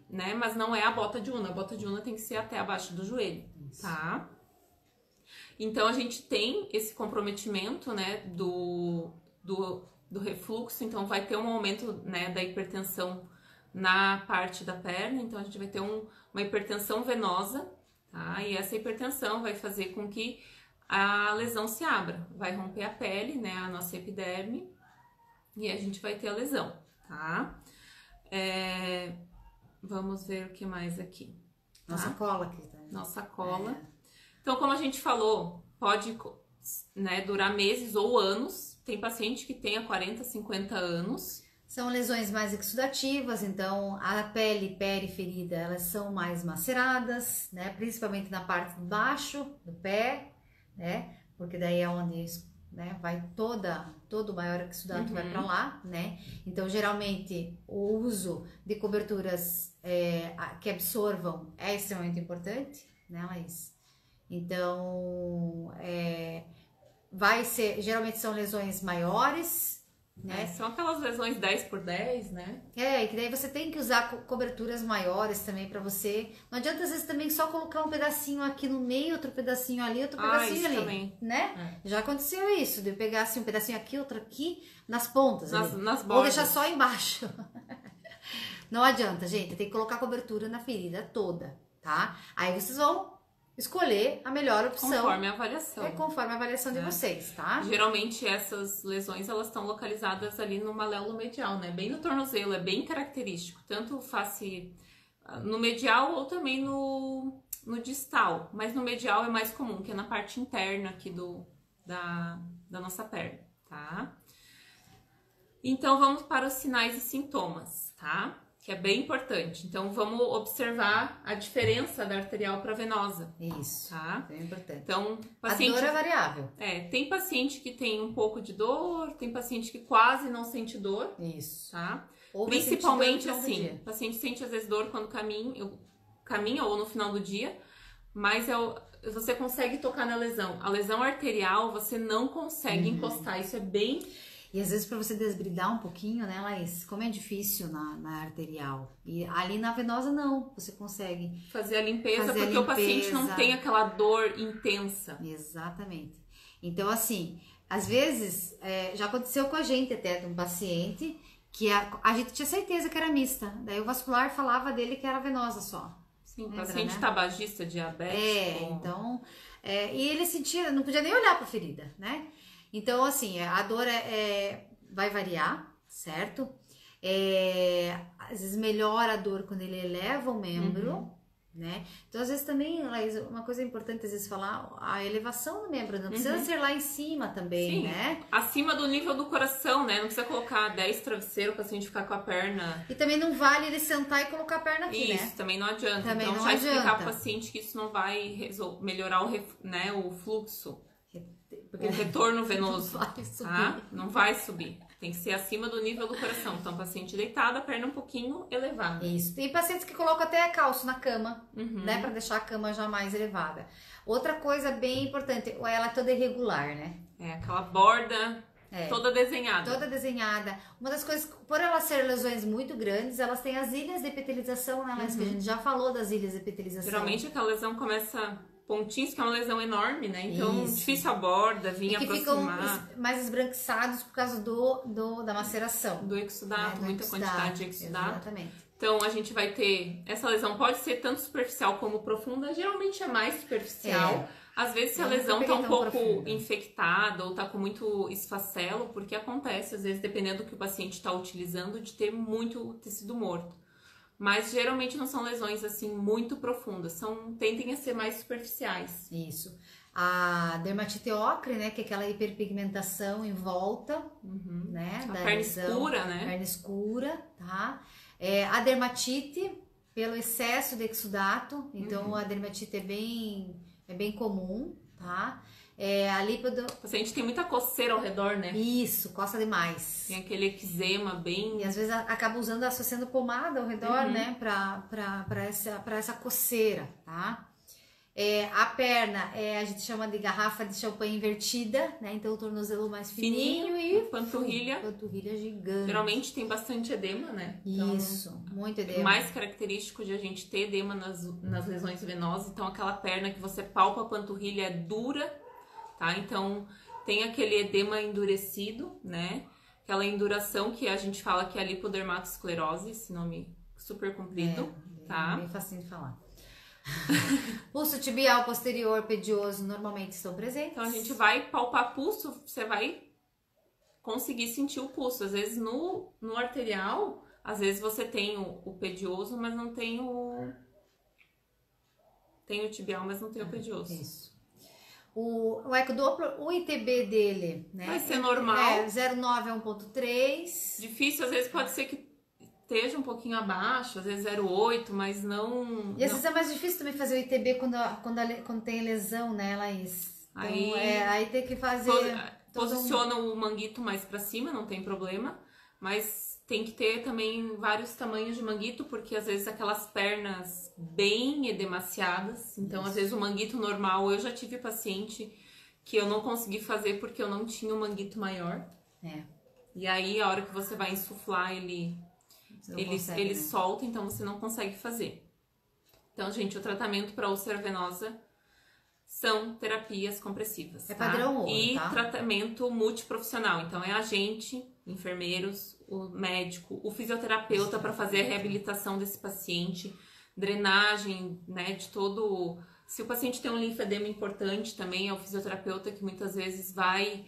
S1: né, mas não é a bota de Una. A bota de Una tem que ser até abaixo do joelho, tá? Então a gente tem esse comprometimento, né, do refluxo, então vai ter um aumento, né, da hipertensão na parte da perna, então a gente vai ter uma hipertensão venosa, tá? E essa hipertensão vai fazer com que a lesão se abra, vai romper a pele, né, a nossa epiderme, e a gente vai ter a lesão, tá? Vamos ver o que mais aqui. Tá?
S2: Nossa cola aqui, tá?
S1: Nossa cola. Então, como a gente falou, pode, né, durar meses ou anos. Tem paciente que tenha 40, 50 anos.
S2: São lesões mais exudativas, então a pele periferida, elas são mais maceradas, né? Principalmente na parte de baixo do pé, né? Porque daí é onde, né, vai todo o maior exudato vai para lá, né? Então, geralmente, o uso de coberturas que absorvam é extremamente importante, né, Laís? Então, geralmente são lesões maiores, né?
S1: São aquelas lesões 10x10, né?
S2: E que daí você tem que usar coberturas maiores também pra você. Não adianta às vezes também só colocar um pedacinho aqui no meio, outro pedacinho ali, outro pedacinho ali,
S1: também.
S2: Né? Já aconteceu isso, de eu pegar assim um pedacinho aqui, outro aqui, nas pontas,
S1: nas bordas.
S2: Ou deixar só embaixo. Não adianta, gente, tem que colocar cobertura na ferida toda, tá? Aí vocês vão escolher a melhor opção.
S1: Conforme a avaliação.
S2: Conforme a avaliação de vocês, tá?
S1: Geralmente essas lesões, elas estão localizadas ali no maléolo medial, né? Bem no tornozelo, é bem característico. Tanto face no medial ou também no distal. Mas no medial é mais comum, que é na parte interna aqui da nossa perna, tá? Então, vamos para os sinais e sintomas, tá? Que é bem importante. Então, vamos observar a diferença da arterial para venosa.
S2: Isso,
S1: tá?
S2: É importante.
S1: Então,
S2: paciente... A dor é variável.
S1: Tem paciente que tem um pouco de dor, tem paciente que quase não sente dor.
S2: Isso.
S1: Tá?
S2: Ou
S1: principalmente assim, o paciente sente às vezes dor quando caminha ou no final do dia, mas você consegue tocar na lesão. A lesão arterial, você não consegue encostar. Isso é bem...
S2: E às vezes para você desbridar um pouquinho, né, Laís? Como é difícil na arterial. E ali na venosa não, você consegue
S1: fazer a limpeza, porque o paciente não tem aquela dor intensa.
S2: Exatamente. Então assim, às vezes, já aconteceu com a gente até, de um paciente, que a gente tinha certeza que era mista. Daí o vascular falava dele que era venosa só.
S1: Sim, lembra, paciente, né? Tabagista, diabético.
S2: Então... e ele sentia, não podia nem olhar para a ferida, né? Então, assim, a dor vai variar, certo? Às vezes melhora a dor quando ele eleva o membro, né? Então, às vezes também, Laís, uma coisa importante às vezes falar, a elevação do membro, não precisa ser lá em cima também,
S1: sim,
S2: né?
S1: Acima do nível do coração, né? Não precisa colocar 10 travesseiros para a gente ficar com a perna...
S2: E também não vale ele sentar e colocar a perna aqui, né?
S1: Isso, também não adianta.
S2: Também
S1: então,
S2: não
S1: já
S2: adianta.
S1: explicar para o paciente que isso não vai melhorar o fluxo. Porque o retorno venoso não vai subir. Tem que ser acima do nível do coração. Então, paciente deitado, a perna um pouquinho elevada.
S2: Isso. Tem pacientes que colocam até calço na cama, né? Pra deixar a cama já mais elevada. Outra coisa bem importante, ela é toda irregular, né?
S1: Aquela borda toda desenhada.
S2: Toda desenhada. Uma das coisas, por elas serem lesões muito grandes, elas têm as ilhas de epitelização, né? Que a gente já falou das ilhas de epitelização.
S1: Geralmente aquela lesão começa... pontinhos, que é uma lesão enorme, né? Então, difícil a borda, vir aproximar.
S2: Ficam mais esbranquiçados por causa da maceração.
S1: Do exudato, muita quantidade de exudato.
S2: Exatamente.
S1: Então, a gente vai ter... Essa lesão pode ser tanto superficial como profunda. Geralmente é mais superficial. Às vezes, se a lesão tá um pouco infectada ou tá com muito esfacelo, porque acontece, às vezes, dependendo do que o paciente está utilizando, de ter muito tecido morto. Mas geralmente não são lesões assim muito profundas, tendem a ser mais superficiais.
S2: Isso. A dermatite ocre, né, que é aquela hiperpigmentação em volta, né,
S1: a perna escura, né?
S2: Perna escura, tá? A dermatite pelo excesso de exudato, então a dermatite é bem comum, tá?
S1: O paciente tem muita coceira ao redor, né?
S2: Isso, coça demais.
S1: Tem aquele eczema bem...
S2: E às vezes acaba associando pomada ao redor, né? Pra essa coceira, tá? A perna, a gente chama de garrafa de champanhe invertida, né? Então o tornozelo mais fininho e
S1: panturrilha
S2: gigante.
S1: Geralmente tem bastante edema, né? Então,
S2: isso, muito edema.
S1: Mais característico de a gente ter edema nas lesões venosas. Então aquela perna que você palpa a panturrilha é dura, tá? Então tem aquele edema endurecido, né? Aquela induração que a gente fala que é a lipodermatosclerose, esse nome super comprido, tá?
S2: Bem facinho de falar. Pulso tibial posterior pedioso normalmente estão presentes.
S1: Então a gente vai palpar pulso, você vai conseguir sentir o pulso. Às vezes no arterial, às vezes você tem o pedioso, mas não tem tem o tibial, mas não tem o pedioso.
S2: Isso. O ecodoppler, o ITB dele, né?
S1: Vai ser normal.
S2: 0,9 a 1,3.
S1: Difícil, às vezes pode ser que esteja um pouquinho abaixo, às vezes 0,8, mas não...
S2: E às vezes é mais difícil também fazer o ITB quando tem lesão, né, Laís? Então, aí tem que fazer...
S1: Posiciona o manguito mais pra cima, não tem problema, mas tem que ter também vários tamanhos de manguito, porque às vezes aquelas pernas bem edemaciadas, então às vezes o manguito normal, eu já tive paciente que eu não consegui fazer porque eu não tinha um manguito maior. E aí a hora que você vai insuflar ele solta, então você não consegue fazer. Então, gente, o tratamento para úlcera venosa são terapias compressivas.
S2: É padrão ouro,
S1: e
S2: tá?
S1: tratamento multiprofissional. Então, é a gente, enfermeiros, o médico, o fisioterapeuta para fazer a reabilitação desse paciente, drenagem, né, de todo... Se o paciente tem um linfedema importante também, é o fisioterapeuta que muitas vezes vai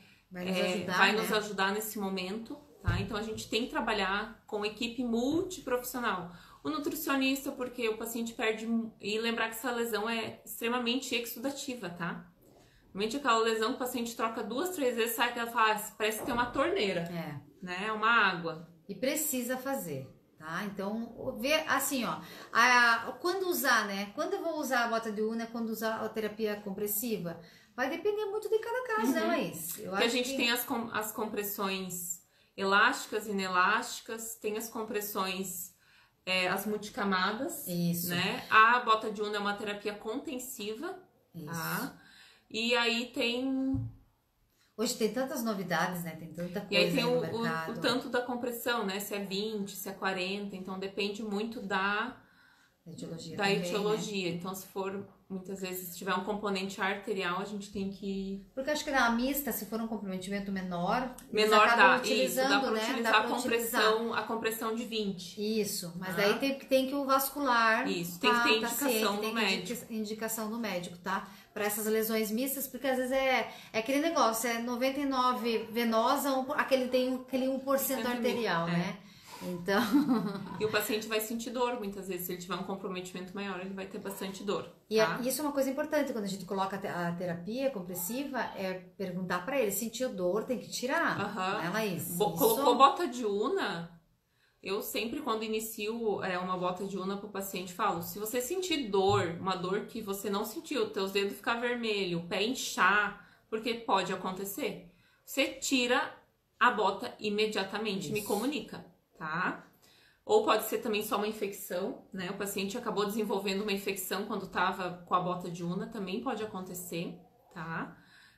S1: nos ajudar nesse momento. Tá? Então, a gente tem que trabalhar com equipe multiprofissional. O nutricionista, porque o paciente perde... E lembrar que essa lesão é extremamente exudativa, tá? Normalmente aquela lesão que o paciente troca 2, 3 vezes, sai que ela fala, parece que tem uma torneira. Né? Uma água.
S2: E precisa fazer, tá? Então, ver assim, ó. Quando usar, né? Quando eu vou usar a bota de una, quando usar a terapia compressiva, vai depender muito de cada caso, né, Laís?
S1: Porque a gente tem as compressões elásticas, inelásticas, tem as compressões, as multicamadas, né? A bota de una é uma terapia contensiva, tá? E aí tem...
S2: Hoje tem tantas novidades, né? Tem tanta coisa.
S1: E aí tem
S2: no mercado.
S1: o tanto da compressão, né? Se é 20, se é 40, então depende muito da etiologia. Né? Então, se for, muitas vezes, se tiver um componente arterial, a gente tem que...
S2: Porque acho que na mista, se for um comprometimento menor
S1: dá
S2: utilizando,
S1: pra utilizar a compressão de 20.
S2: Isso, mas daí tem que o vascular...
S1: Isso, tem que ter indicação do médico.
S2: Indicação do médico, tá? Para essas lesões mistas, porque às vezes é aquele negócio, 99 venosa, tem aquele 1% arterial, né? Então...
S1: E o paciente vai sentir dor, muitas vezes. Se ele tiver um comprometimento maior, ele vai ter bastante dor.
S2: E isso é uma coisa importante, quando a gente coloca a terapia compressiva, é perguntar pra ele, sentiu dor, tem que tirar. Né, Laís?
S1: Colocou bota de una, eu sempre, quando inicio uma bota de una pro paciente, falo, se você sentir dor, uma dor que você não sentiu, teus dedos ficar vermelho, o pé inchar, porque pode acontecer, você tira a bota imediatamente, me comunica. Tá? Ou pode ser também só uma infecção, né? O paciente acabou desenvolvendo uma infecção quando estava com a bota de una, também pode acontecer, tá?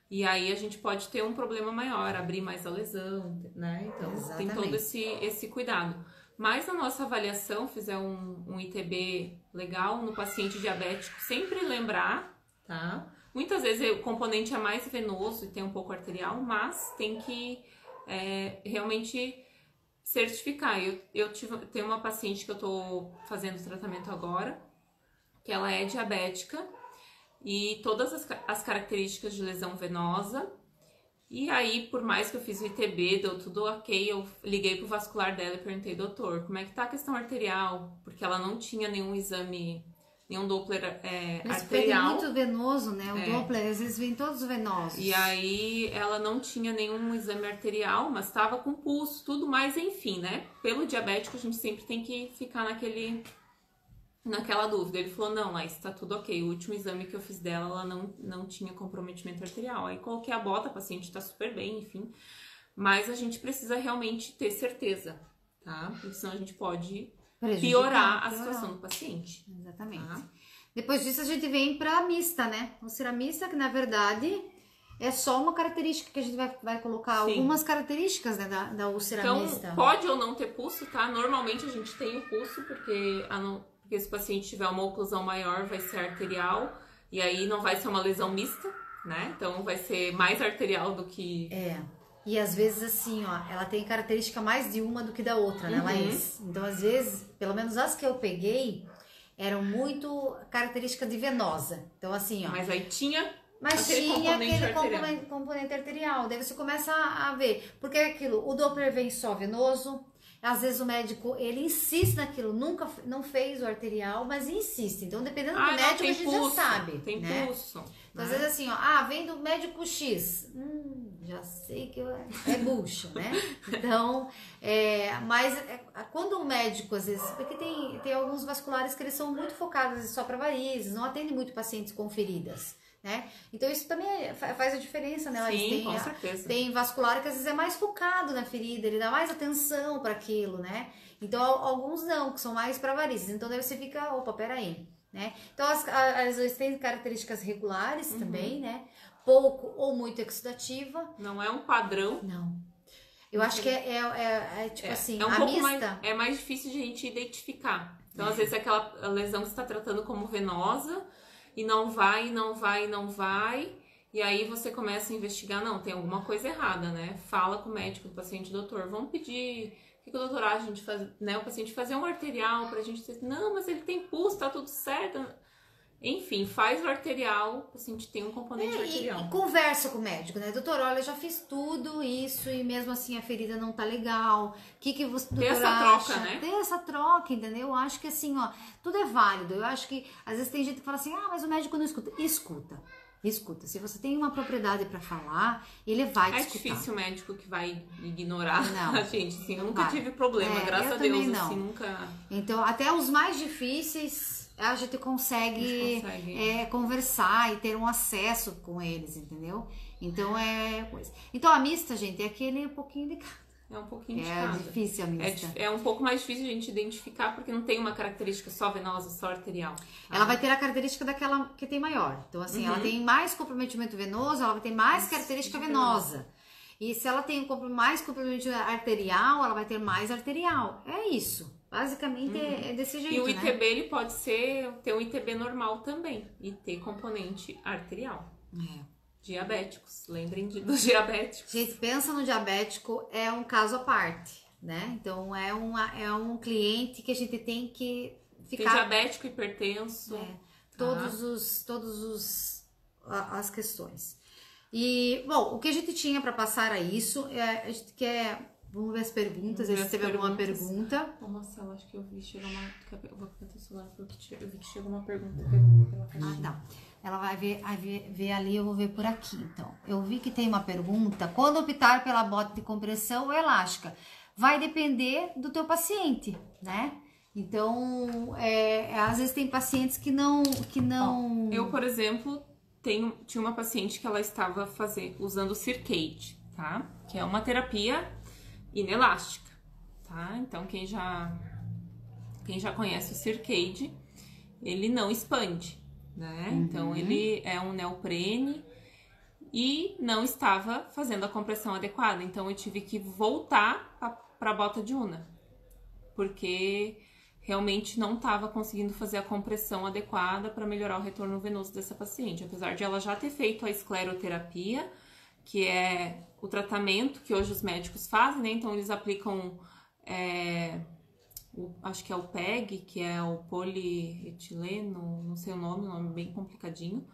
S1: E aí a gente pode ter um problema maior, abrir mais a lesão, né? Então tem todo esse cuidado. Mas na nossa avaliação, fizer um ITB legal no paciente diabético, sempre lembrar, tá? Muitas vezes o componente é mais venoso e tem um pouco arterial, mas tem que realmente... certificar. Eu tenho uma paciente que eu tô fazendo tratamento agora, que ela é diabética e todas as características de lesão venosa. E aí, por mais que eu fiz o ITB, deu tudo ok, eu liguei pro vascular dela e perguntei, doutor, como é que tá a questão arterial? Porque ela não tinha nenhum exame, nenhum Doppler arterial.
S2: É muito venoso, né? O Doppler, às vezes vem todos venosos.
S1: E aí, ela não tinha nenhum exame arterial, mas estava com pulso, tudo mais, enfim, né? Pelo diabético, a gente sempre tem que ficar naquela dúvida. Ele falou, não, Laís, tá tudo ok. O último exame que eu fiz dela, ela não tinha comprometimento arterial. Aí, coloquei a bota, a paciente tá super bem, enfim. Mas a gente precisa realmente ter certeza, tá? Porque senão a gente pode... piorar a situação do paciente.
S2: Exatamente. Depois disso a gente vem pra mista, né? Úlcera mista, que na verdade é só uma característica que a gente vai colocar,
S1: Sim.
S2: algumas características, né, da úlcera
S1: Então,
S2: mista.
S1: pode ou não ter pulso, tá? Normalmente a gente tem o pulso, porque se o paciente tiver uma oclusão maior, vai ser arterial, e aí não vai ser uma lesão mista, né? Então vai ser mais arterial do que...
S2: E às vezes assim, ó, ela tem característica mais de uma do que da outra, né, Laís? Então, às vezes, pelo menos as que eu peguei, eram muito características de venosa. Então, assim, ó...
S1: Mas aí tinha...
S2: Mas
S1: aquele
S2: tinha
S1: componente
S2: aquele
S1: arterial.
S2: componente arterial. Daí você começa a ver. Porque é aquilo, o Doppler vem só venoso. Às vezes o médico, ele insiste naquilo. Não fez o arterial, mas insiste. Então, dependendo do médico, a gente
S1: pulso,
S2: já sabe.
S1: Tem
S2: né?
S1: pulso.
S2: Então, às vezes assim, ó. Vem do médico X. Já sei que é bucho, né? Então, quando o médico, às vezes... Porque tem alguns vasculares que eles são muito focados só para varizes. Não atendem muito pacientes com feridas. Né? Então isso também faz a diferença, né?
S1: Sim, com certeza.
S2: Tem vascular que às vezes é mais focado na ferida, ele dá mais atenção para aquilo, né? Então alguns não, que são mais para varizes. Então daí você fica, opa, peraí, né? Então às vezes tem características regulares também, né? Pouco ou muito exudativa.
S1: Não é um padrão.
S2: Não. Eu acho que tipo assim,
S1: um
S2: a
S1: pouco
S2: mista...
S1: é mais difícil de a gente identificar. Então às vezes é aquela lesão que você está tratando como venosa, e não vai, e aí você começa a investigar, não, tem alguma coisa errada, né? Fala com o médico do paciente, doutor, vamos pedir, o que o doutor acha a gente fazer, né? O paciente fazer um arterial pra gente dizer, não, mas ele tem pulso, tá tudo certo. Enfim, faz o arterial, o paciente tem um componente arterial.
S2: E conversa com o médico, né? Doutor, olha, eu já fiz tudo isso e mesmo assim a ferida não tá legal. O que você, doutor,
S1: essa
S2: acha?
S1: Troca, né?
S2: Tem essa troca, entendeu? Eu acho que assim, ó, tudo é válido. Eu acho que às vezes tem gente que fala assim, mas o médico não escuta. Escuta. Se você tem uma propriedade pra falar, ele vai te escutar.
S1: É difícil o médico que vai ignorar
S2: não,
S1: a gente, assim. Eu nunca tive problema, graças a Deus,
S2: não.
S1: assim, nunca...
S2: Então, até os mais difíceis... A gente consegue conversar e ter um acesso com eles, entendeu? Então é coisa. Então a mista, gente, é aquele um pouquinho de cada.
S1: É um pouquinho de cada.
S2: É difícil a mista.
S1: É um pouco mais difícil a gente identificar porque não tem uma característica só venosa, só arterial.
S2: Ela vai ter a característica daquela que tem maior. Então, assim, ela tem mais comprometimento venoso, ela vai ter mais característica venosa. E se ela tem mais comprometimento arterial, ela vai ter mais arterial. É isso. Basicamente é desse jeito,
S1: E o ITB,
S2: né?
S1: ele pode ter um ITB normal também. E ter componente arterial. Diabéticos. Lembrem dos diabéticos.
S2: Gente, pensa no diabético, é um caso à parte, né? Então, é um cliente que a gente tem que ficar...
S1: Tem diabético, hipertenso.
S2: As questões. E, bom, o que a gente tinha para passar a isso, a gente quer... Vamos ver as perguntas, se teve alguma pergunta.
S1: Ô, Marcela, acho que eu vi chegar uma... Eu vou pegar teu celular, porque eu vi que chegou uma pergunta pela caixinha.
S2: Tá. Ela vai ver ali, eu vou ver por aqui. Então, eu vi que tem uma pergunta. Quando optar pela bota de compressão ou elástica? Vai depender do teu paciente, né? Então, às vezes tem pacientes que não...
S1: Ó, eu, por exemplo, tinha uma paciente que ela estava usando o Circade, tá? Que é uma terapia inelástica, tá? Então, quem já conhece o Circade, ele não expande, né? Então, ele é um neoprene e não estava fazendo a compressão adequada. Então, eu tive que voltar para a bota de Una, porque realmente não estava conseguindo fazer a compressão adequada para melhorar o retorno venoso dessa paciente. Apesar de ela já ter feito a escleroterapia, que é o tratamento que hoje os médicos fazem, né? Então, eles aplicam, acho que é o PEG, que é o polietileno, não sei o nome bem complicadinho,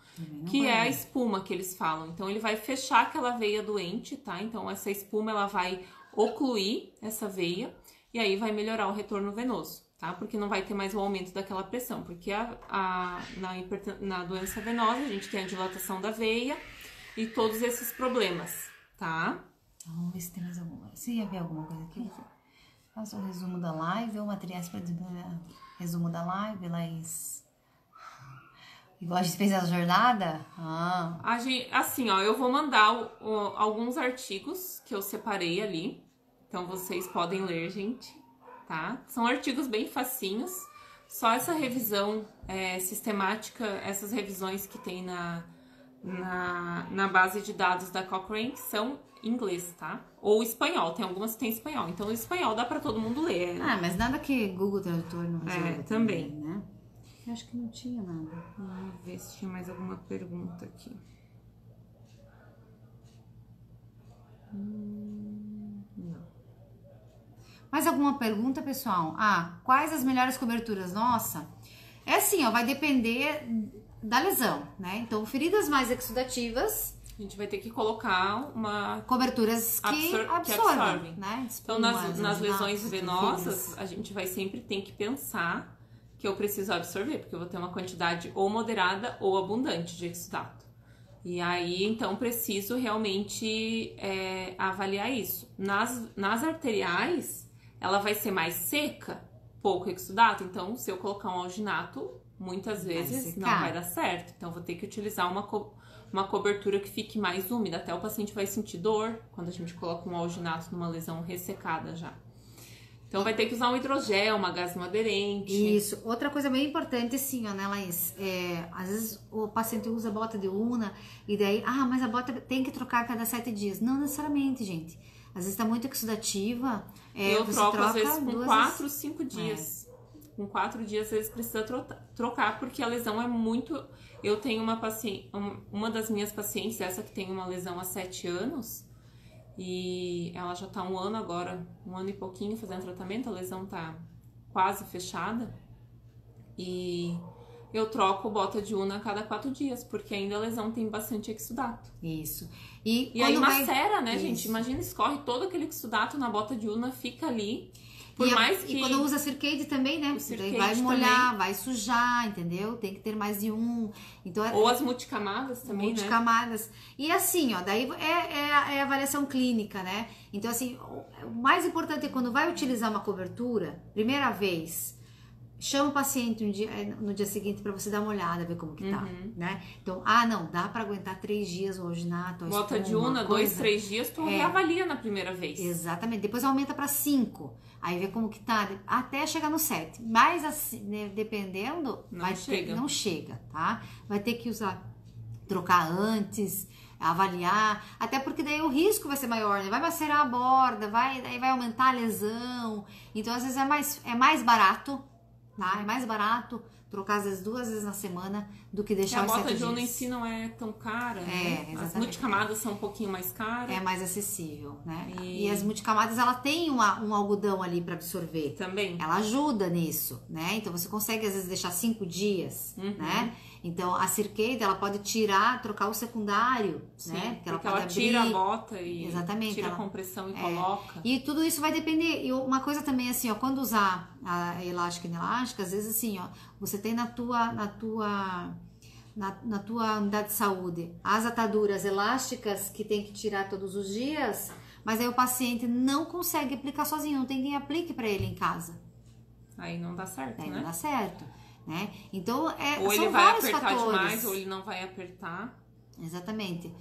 S1: que é a espuma que eles falam. Então, ele vai fechar aquela veia doente, tá? Então, essa espuma, ela vai ocluir essa veia e aí vai melhorar o retorno venoso, tá? Porque não vai ter mais o aumento daquela pressão, porque na doença venosa, a gente tem a dilatação da veia e todos esses problemas, tá?
S2: Vamos ver se tem mais alguma coisa. Você ia ver alguma coisa aqui? Faça o resumo da live, ou materiais para resumo da live, Laís. Igual a gente fez a jornada?
S1: Assim, ó, eu vou mandar alguns artigos que eu separei ali. Então, vocês podem ler, gente, tá? São artigos bem facinhos. só essa revisão sistemática, essas revisões que tem na base de dados da Cochrane são em inglês, tá? Ou espanhol, tem algumas que tem espanhol. Então, o espanhol dá pra todo mundo ler.
S2: Ah, mas nada que Google Tradutor não resolva
S1: também,
S2: né? Eu acho que não tinha nada.
S1: Vamos ver se tinha mais alguma pergunta aqui. Não.
S2: Mais alguma pergunta, pessoal? Quais as melhores coberturas? Nossa, é assim, ó, vai depender da lesão, né? Então, feridas mais exudativas,
S1: a gente vai ter que colocar
S2: coberturas que absorvem, né?
S1: Então, nas lesões venosas, a gente vai sempre ter que pensar que eu preciso absorver, porque eu vou ter uma quantidade ou moderada ou abundante de exudato. E aí, então, preciso realmente avaliar isso. Nas arteriais, ela vai ser mais seca, pouco exudato. Então, se eu colocar um alginato, muitas vezes não vai dar certo. Então, vou ter que utilizar uma cobertura que fique mais úmida. Até o paciente vai sentir dor quando a gente coloca um alginato numa lesão ressecada já. Então, vai ter que usar um hidrogel, uma gásima aderente.
S2: Isso. Outra coisa bem importante, assim, ó, né, Laís? Às vezes o paciente usa bota de una e daí, mas a bota tem que trocar a cada 7 dias. Não necessariamente, gente. Às vezes tá muito exudativa.
S1: Eu troco, às vezes, com 4, 5 dias. Com 4 dias, às vezes, precisa trocar, porque a lesão é muito... Eu tenho uma paciente, uma das minhas pacientes, essa que tem uma lesão há 7 anos... E ela já tá 1 ano agora, 1 ano e pouquinho fazendo tratamento, a lesão tá quase fechada. E eu troco bota de una a cada 4 dias, porque ainda a lesão tem bastante exudato.
S2: Isso.
S1: E aí macera, né, gente? Imagina, escorre todo aquele exudato na bota de una, fica ali.
S2: E quando usa Circade também, né?
S1: Circade
S2: vai molhar,
S1: também.
S2: vai sujar, entendeu? Tem que ter mais de um. Então,
S1: ou as multicamadas também,
S2: multicamadas. Né? E assim, ó, daí é a avaliação clínica, né? Então, assim, o mais importante é quando vai utilizar uma cobertura, primeira vez, chama o paciente no dia seguinte para você dar uma olhada, ver como que tá, né? Então, não, dá para aguentar 3 dias o alginato.
S1: Bota de una, 2, 3 dias, tu reavalia na primeira vez.
S2: Exatamente. Depois aumenta para 5. Aí vê como que tá, até chegar no 7. Mas assim, né, dependendo, não chega, tá? Vai ter que trocar antes, avaliar, até porque daí o risco vai ser maior, né? Vai macerar a borda, daí vai aumentar a lesão. Então, às vezes é mais barato, tá? É mais barato trocar às vezes 2 vezes na semana do que deixar os 7 dias.
S1: A bota de una em si não é tão cara, né?
S2: Exatamente.
S1: As multicamadas são um pouquinho mais caras.
S2: É mais acessível, né? E as multicamadas, ela tem um algodão ali para absorver.
S1: Também.
S2: Ela ajuda nisso, né? Então, você consegue às vezes deixar 5 dias, né? Então, a Circade, ela pode trocar o secundário, né?
S1: Porque ela tira a bota e tira a compressão e coloca.
S2: E tudo isso vai depender. E uma coisa também, assim, ó, quando usar a elástica inelástica, às vezes assim, ó, você tem na tua unidade de saúde as ataduras elásticas que tem que tirar todos os dias, mas aí o paciente não consegue aplicar sozinho, não tem quem aplique para ele em casa.
S1: Aí não dá certo,
S2: aí
S1: né?
S2: Não dá certo, né? Então,
S1: ou ele vai apertar fatores. Demais, ou ele não vai apertar.
S2: Exatamente.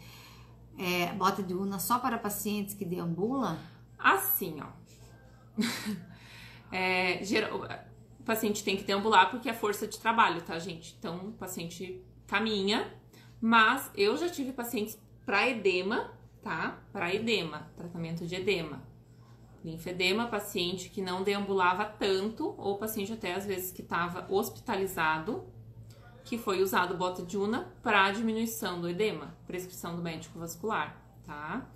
S2: Bota de una só para pacientes que deambulam?
S1: Assim, ó. O paciente tem que deambular porque é força de trabalho, tá, gente? Então, o paciente caminha, mas eu já tive pacientes para edema, tá? Para edema, tratamento de edema. Linfedema, paciente que não deambulava tanto, ou paciente até às vezes que estava hospitalizado, que foi usado bota de una para diminuição do edema, prescrição do médico vascular, tá?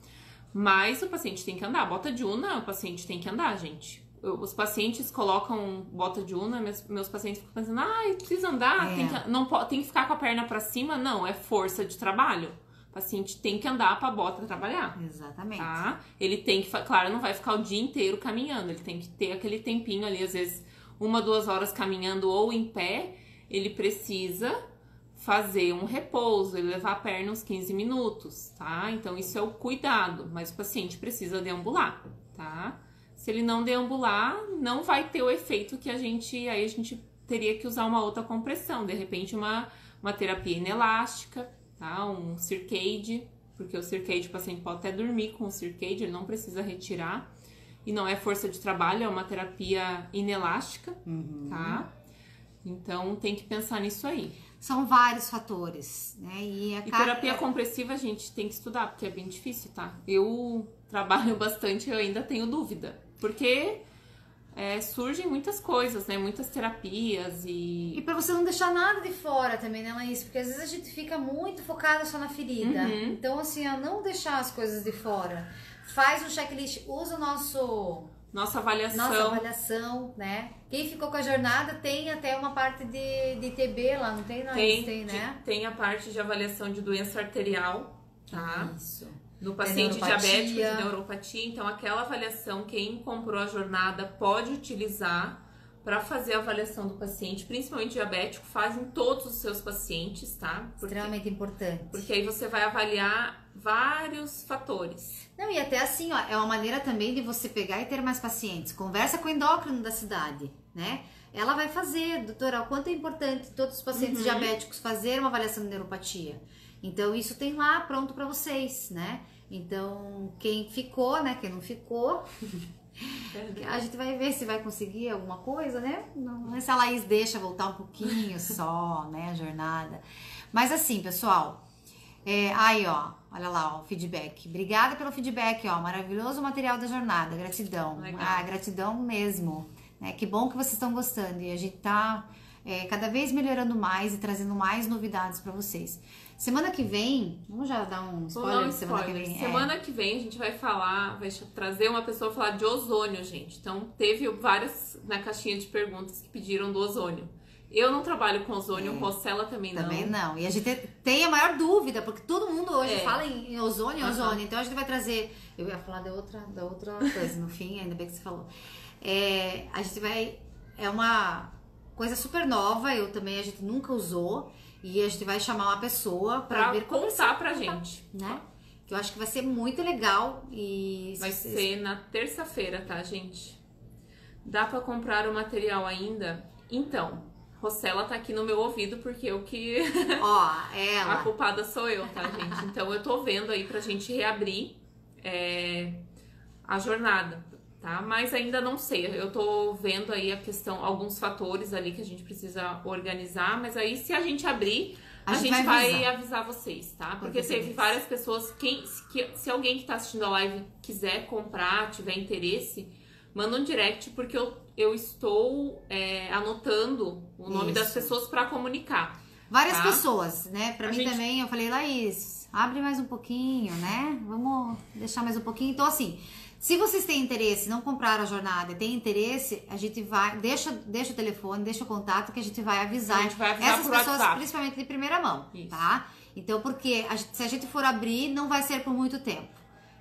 S1: Mas o paciente tem que andar, bota de una, o paciente tem que andar, gente. Os pacientes colocam bota de una, meus pacientes ficam pensando, precisa andar, tem que ficar com a perna para cima. Não, é força de trabalho. O paciente tem que andar para a bota trabalhar.
S2: Exatamente.
S1: Tá? Ele tem que, claro, não vai ficar o dia inteiro caminhando, ele tem que ter aquele tempinho ali, às vezes 1, 2 horas caminhando ou em pé, ele precisa fazer um repouso, ele levar a perna uns 15 minutos, tá? Então, isso é o cuidado, mas o paciente precisa deambular, tá? Se ele não deambular, não vai ter o efeito que aí a gente teria que usar uma outra compressão, de repente uma terapia inelástica, tá? Um Circade, porque o Circade, o paciente pode até dormir com o Circade, ele não precisa retirar, e não é força de trabalho, é uma terapia inelástica, tá? Então tem que pensar nisso aí.
S2: São vários fatores, né?
S1: E terapia compressiva a gente tem que estudar, porque é bem difícil, tá? Eu trabalho bastante e eu ainda tenho dúvida. Porque surgem muitas coisas, né? Muitas terapias
S2: E pra você não deixar nada de fora também, né, Laís? Porque às vezes a gente fica muito focada só na ferida. Então, assim, não deixar as coisas de fora. Faz um checklist, usa o
S1: Nossa avaliação,
S2: né? Quem ficou com a jornada tem até uma parte de TB lá, não tem? Não, tem, né?
S1: Tem a parte de avaliação de doença arterial, tá?
S2: Isso.
S1: No paciente diabético de neuropatia. Então, aquela avaliação, quem comprou a jornada pode utilizar para fazer a avaliação do paciente, principalmente diabético, fazem todos os seus pacientes, tá?
S2: Extremamente importante.
S1: Porque aí você vai avaliar vários fatores.
S2: Não, e até assim, ó, é uma maneira também de você pegar e ter mais pacientes. Conversa com o endócrino da cidade, né? Ela vai fazer, doutora, o quanto é importante todos os pacientes diabéticos fazer uma avaliação de neuropatia. Então, isso tem lá pronto para vocês, né? Então, quem ficou, né? Quem não ficou, a gente vai ver se vai conseguir alguma coisa, né? Não é se a Laís deixa voltar um pouquinho só, né? A jornada. Mas assim, pessoal, aí, ó, olha lá, ó, o feedback. Obrigada pelo feedback, ó, maravilhoso material da jornada, gratidão.
S1: Legal.
S2: Gratidão mesmo, né? Que bom que vocês estão gostando e a gente tá cada vez melhorando mais e trazendo mais novidades para vocês. Semana que vem, vamos já dar um spoiler de semana que vem?
S1: Semana que vem a gente vai trazer uma pessoa falar de ozônio, gente. Então, teve várias na caixinha de perguntas que pediram do ozônio. Eu não trabalho com ozônio, Rossella também não.
S2: Também não. E a gente tem a maior dúvida, porque todo mundo hoje fala em ozônio, ozônio. Então a gente vai trazer. Eu ia falar da outra coisa no fim, ainda bem que você falou. A gente vai. É uma coisa super nova, a gente nunca usou. E a gente vai chamar uma pessoa pra ver
S1: contar pra gente,
S2: né? Que eu acho que vai ser muito legal e
S1: vai ser na terça-feira, tá, gente? Dá pra comprar o material ainda? Então, Rossella tá aqui no meu ouvido porque eu que
S2: ela.
S1: A culpada sou eu, tá, gente? Então eu tô vendo aí pra gente reabrir a jornada, tá? Mas ainda não sei, eu tô vendo aí a questão, alguns fatores ali que a gente precisa organizar, mas aí se a gente abrir, a gente vai avisar vocês, tá? Porque teve várias pessoas, se alguém que tá assistindo a live quiser comprar, tiver interesse, manda um direct, porque eu estou anotando o nome das pessoas pra comunicar.
S2: Várias pessoas, né? Pra mim também, eu falei, Laís, abre mais um pouquinho, né? Vamos deixar mais um pouquinho. Então, assim, se vocês têm interesse, não compraram a jornada, tem interesse, a gente vai, deixa o telefone, deixa o contato que a gente vai avisar.
S1: A gente vai avisar
S2: essas pessoas, principalmente de primeira mão, tá? Então, porque se a gente for abrir, não vai ser por muito tempo.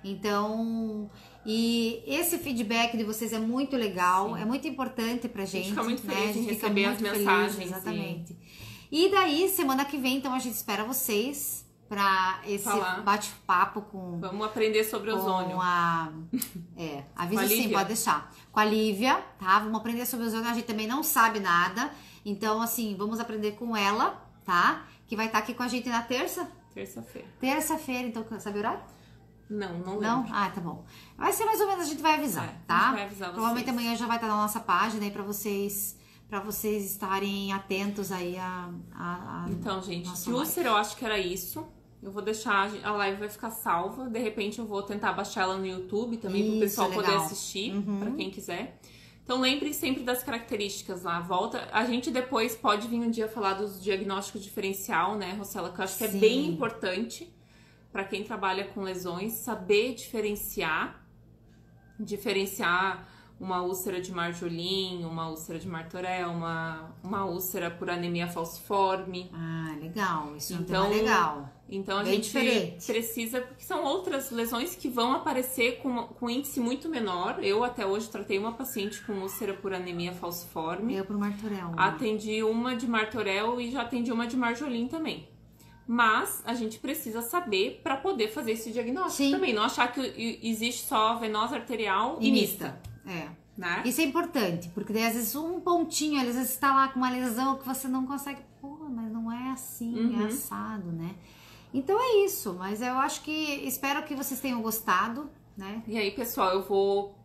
S2: Então, e esse feedback de vocês é muito legal, é muito importante pra gente.
S1: A gente fica muito feliz
S2: em
S1: receber as mensagens.
S2: Exatamente. E daí, semana que vem, então, a gente espera vocês pra esse bate-papo com...
S1: Vamos aprender sobre ozônio.
S2: Avisa sim, pode deixar. Com a Lívia, tá? Vamos aprender sobre ozônio, a gente também não sabe nada. Então, assim, vamos aprender com ela, tá? Que vai estar aqui com a gente na
S1: terça-feira.
S2: Terça-feira, então, sabe o horário?
S1: Não lembro.
S2: Não? Ah, tá bom. Vai ser mais ou menos, a gente vai avisar, tá?
S1: A gente vai avisar
S2: provavelmente
S1: vocês.
S2: amanhã já vai estar na nossa página aí pra vocês estarem atentos aí
S1: Então, gente, de úlcera eu acho que era isso. Eu vou deixar, a live vai ficar salva. De repente eu vou tentar baixar ela no YouTube também pro pessoal poder assistir, pra quem quiser. Então lembre sempre das características lá. Volta. A gente depois pode vir um dia falar dos diagnósticos diferencial, né, Rossella? Que eu acho que é bem importante pra quem trabalha com lesões, saber diferenciar uma úlcera de Marjolin, uma úlcera de Martorell, uma úlcera por anemia falciforme.
S2: Ah, legal. Isso então, é legal.
S1: Então a gente precisa, porque são outras lesões que vão aparecer com índice muito menor. Eu até hoje tratei uma paciente com úlcera por anemia falciforme.
S2: Eu por Martorell.
S1: Atendi uma de Martorell e já atendi uma de Marjolin também. Mas a gente precisa saber para poder fazer esse diagnóstico também. Não achar que existe só venosa arterial e mista. Né?
S2: Isso é importante, porque daí às vezes um pontinho, às vezes tá lá com uma lesão que você não consegue, mas não é assim, é assado, né? Então é isso, mas eu acho que, espero que vocês tenham gostado, né?
S1: E aí, pessoal, eu vou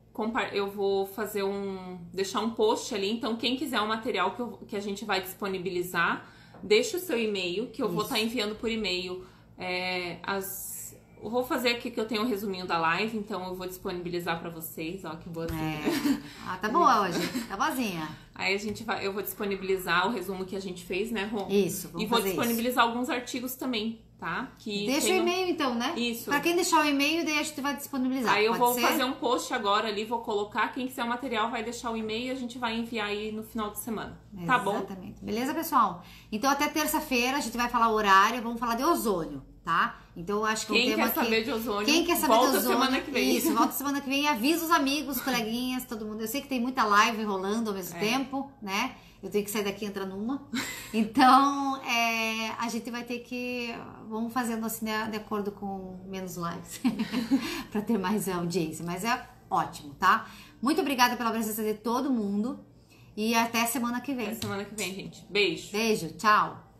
S1: fazer deixar um post ali, então quem quiser o material que a gente vai disponibilizar, deixa o seu e-mail, que eu vou estar enviando por e-mail. Eu vou fazer aqui que eu tenho um resuminho da live, então eu vou disponibilizar pra vocês, ó, que boazinha.
S2: Tá boa hoje, tá boazinha.
S1: Aí eu vou disponibilizar o resumo que a gente fez, né, Rô?
S2: Isso, vamos
S1: E vou
S2: fazer
S1: disponibilizar alguns artigos também, tá?
S2: Deixa o e-mail então, né?
S1: Isso.
S2: Pra quem deixar o e-mail, daí a gente vai disponibilizar.
S1: Aí eu vou fazer um post agora ali, vou colocar, quem quiser o material vai deixar o e-mail e a gente vai enviar aí no final de semana, tá bom?
S2: Exatamente. Beleza, pessoal? Então até terça-feira a gente vai falar o horário, vamos falar de ozônio, tá? Então eu acho que
S1: quem quer saber de ozônio,
S2: quem quer saber
S1: volta
S2: de ozônio,
S1: semana que vem.
S2: Isso, volta semana que vem, avisa os amigos, coleguinhas, todo mundo. Eu sei que tem muita live rolando ao mesmo tempo, né? Eu tenho que sair daqui e entrar numa. Então, a gente vai ter que... Vamos fazendo assim, né, de acordo com menos lives. Pra ter mais audiência. Mas é ótimo, tá? Muito obrigada pela presença de todo mundo. E até semana que vem.
S1: Até semana que vem, gente. Beijo.
S2: Beijo, tchau.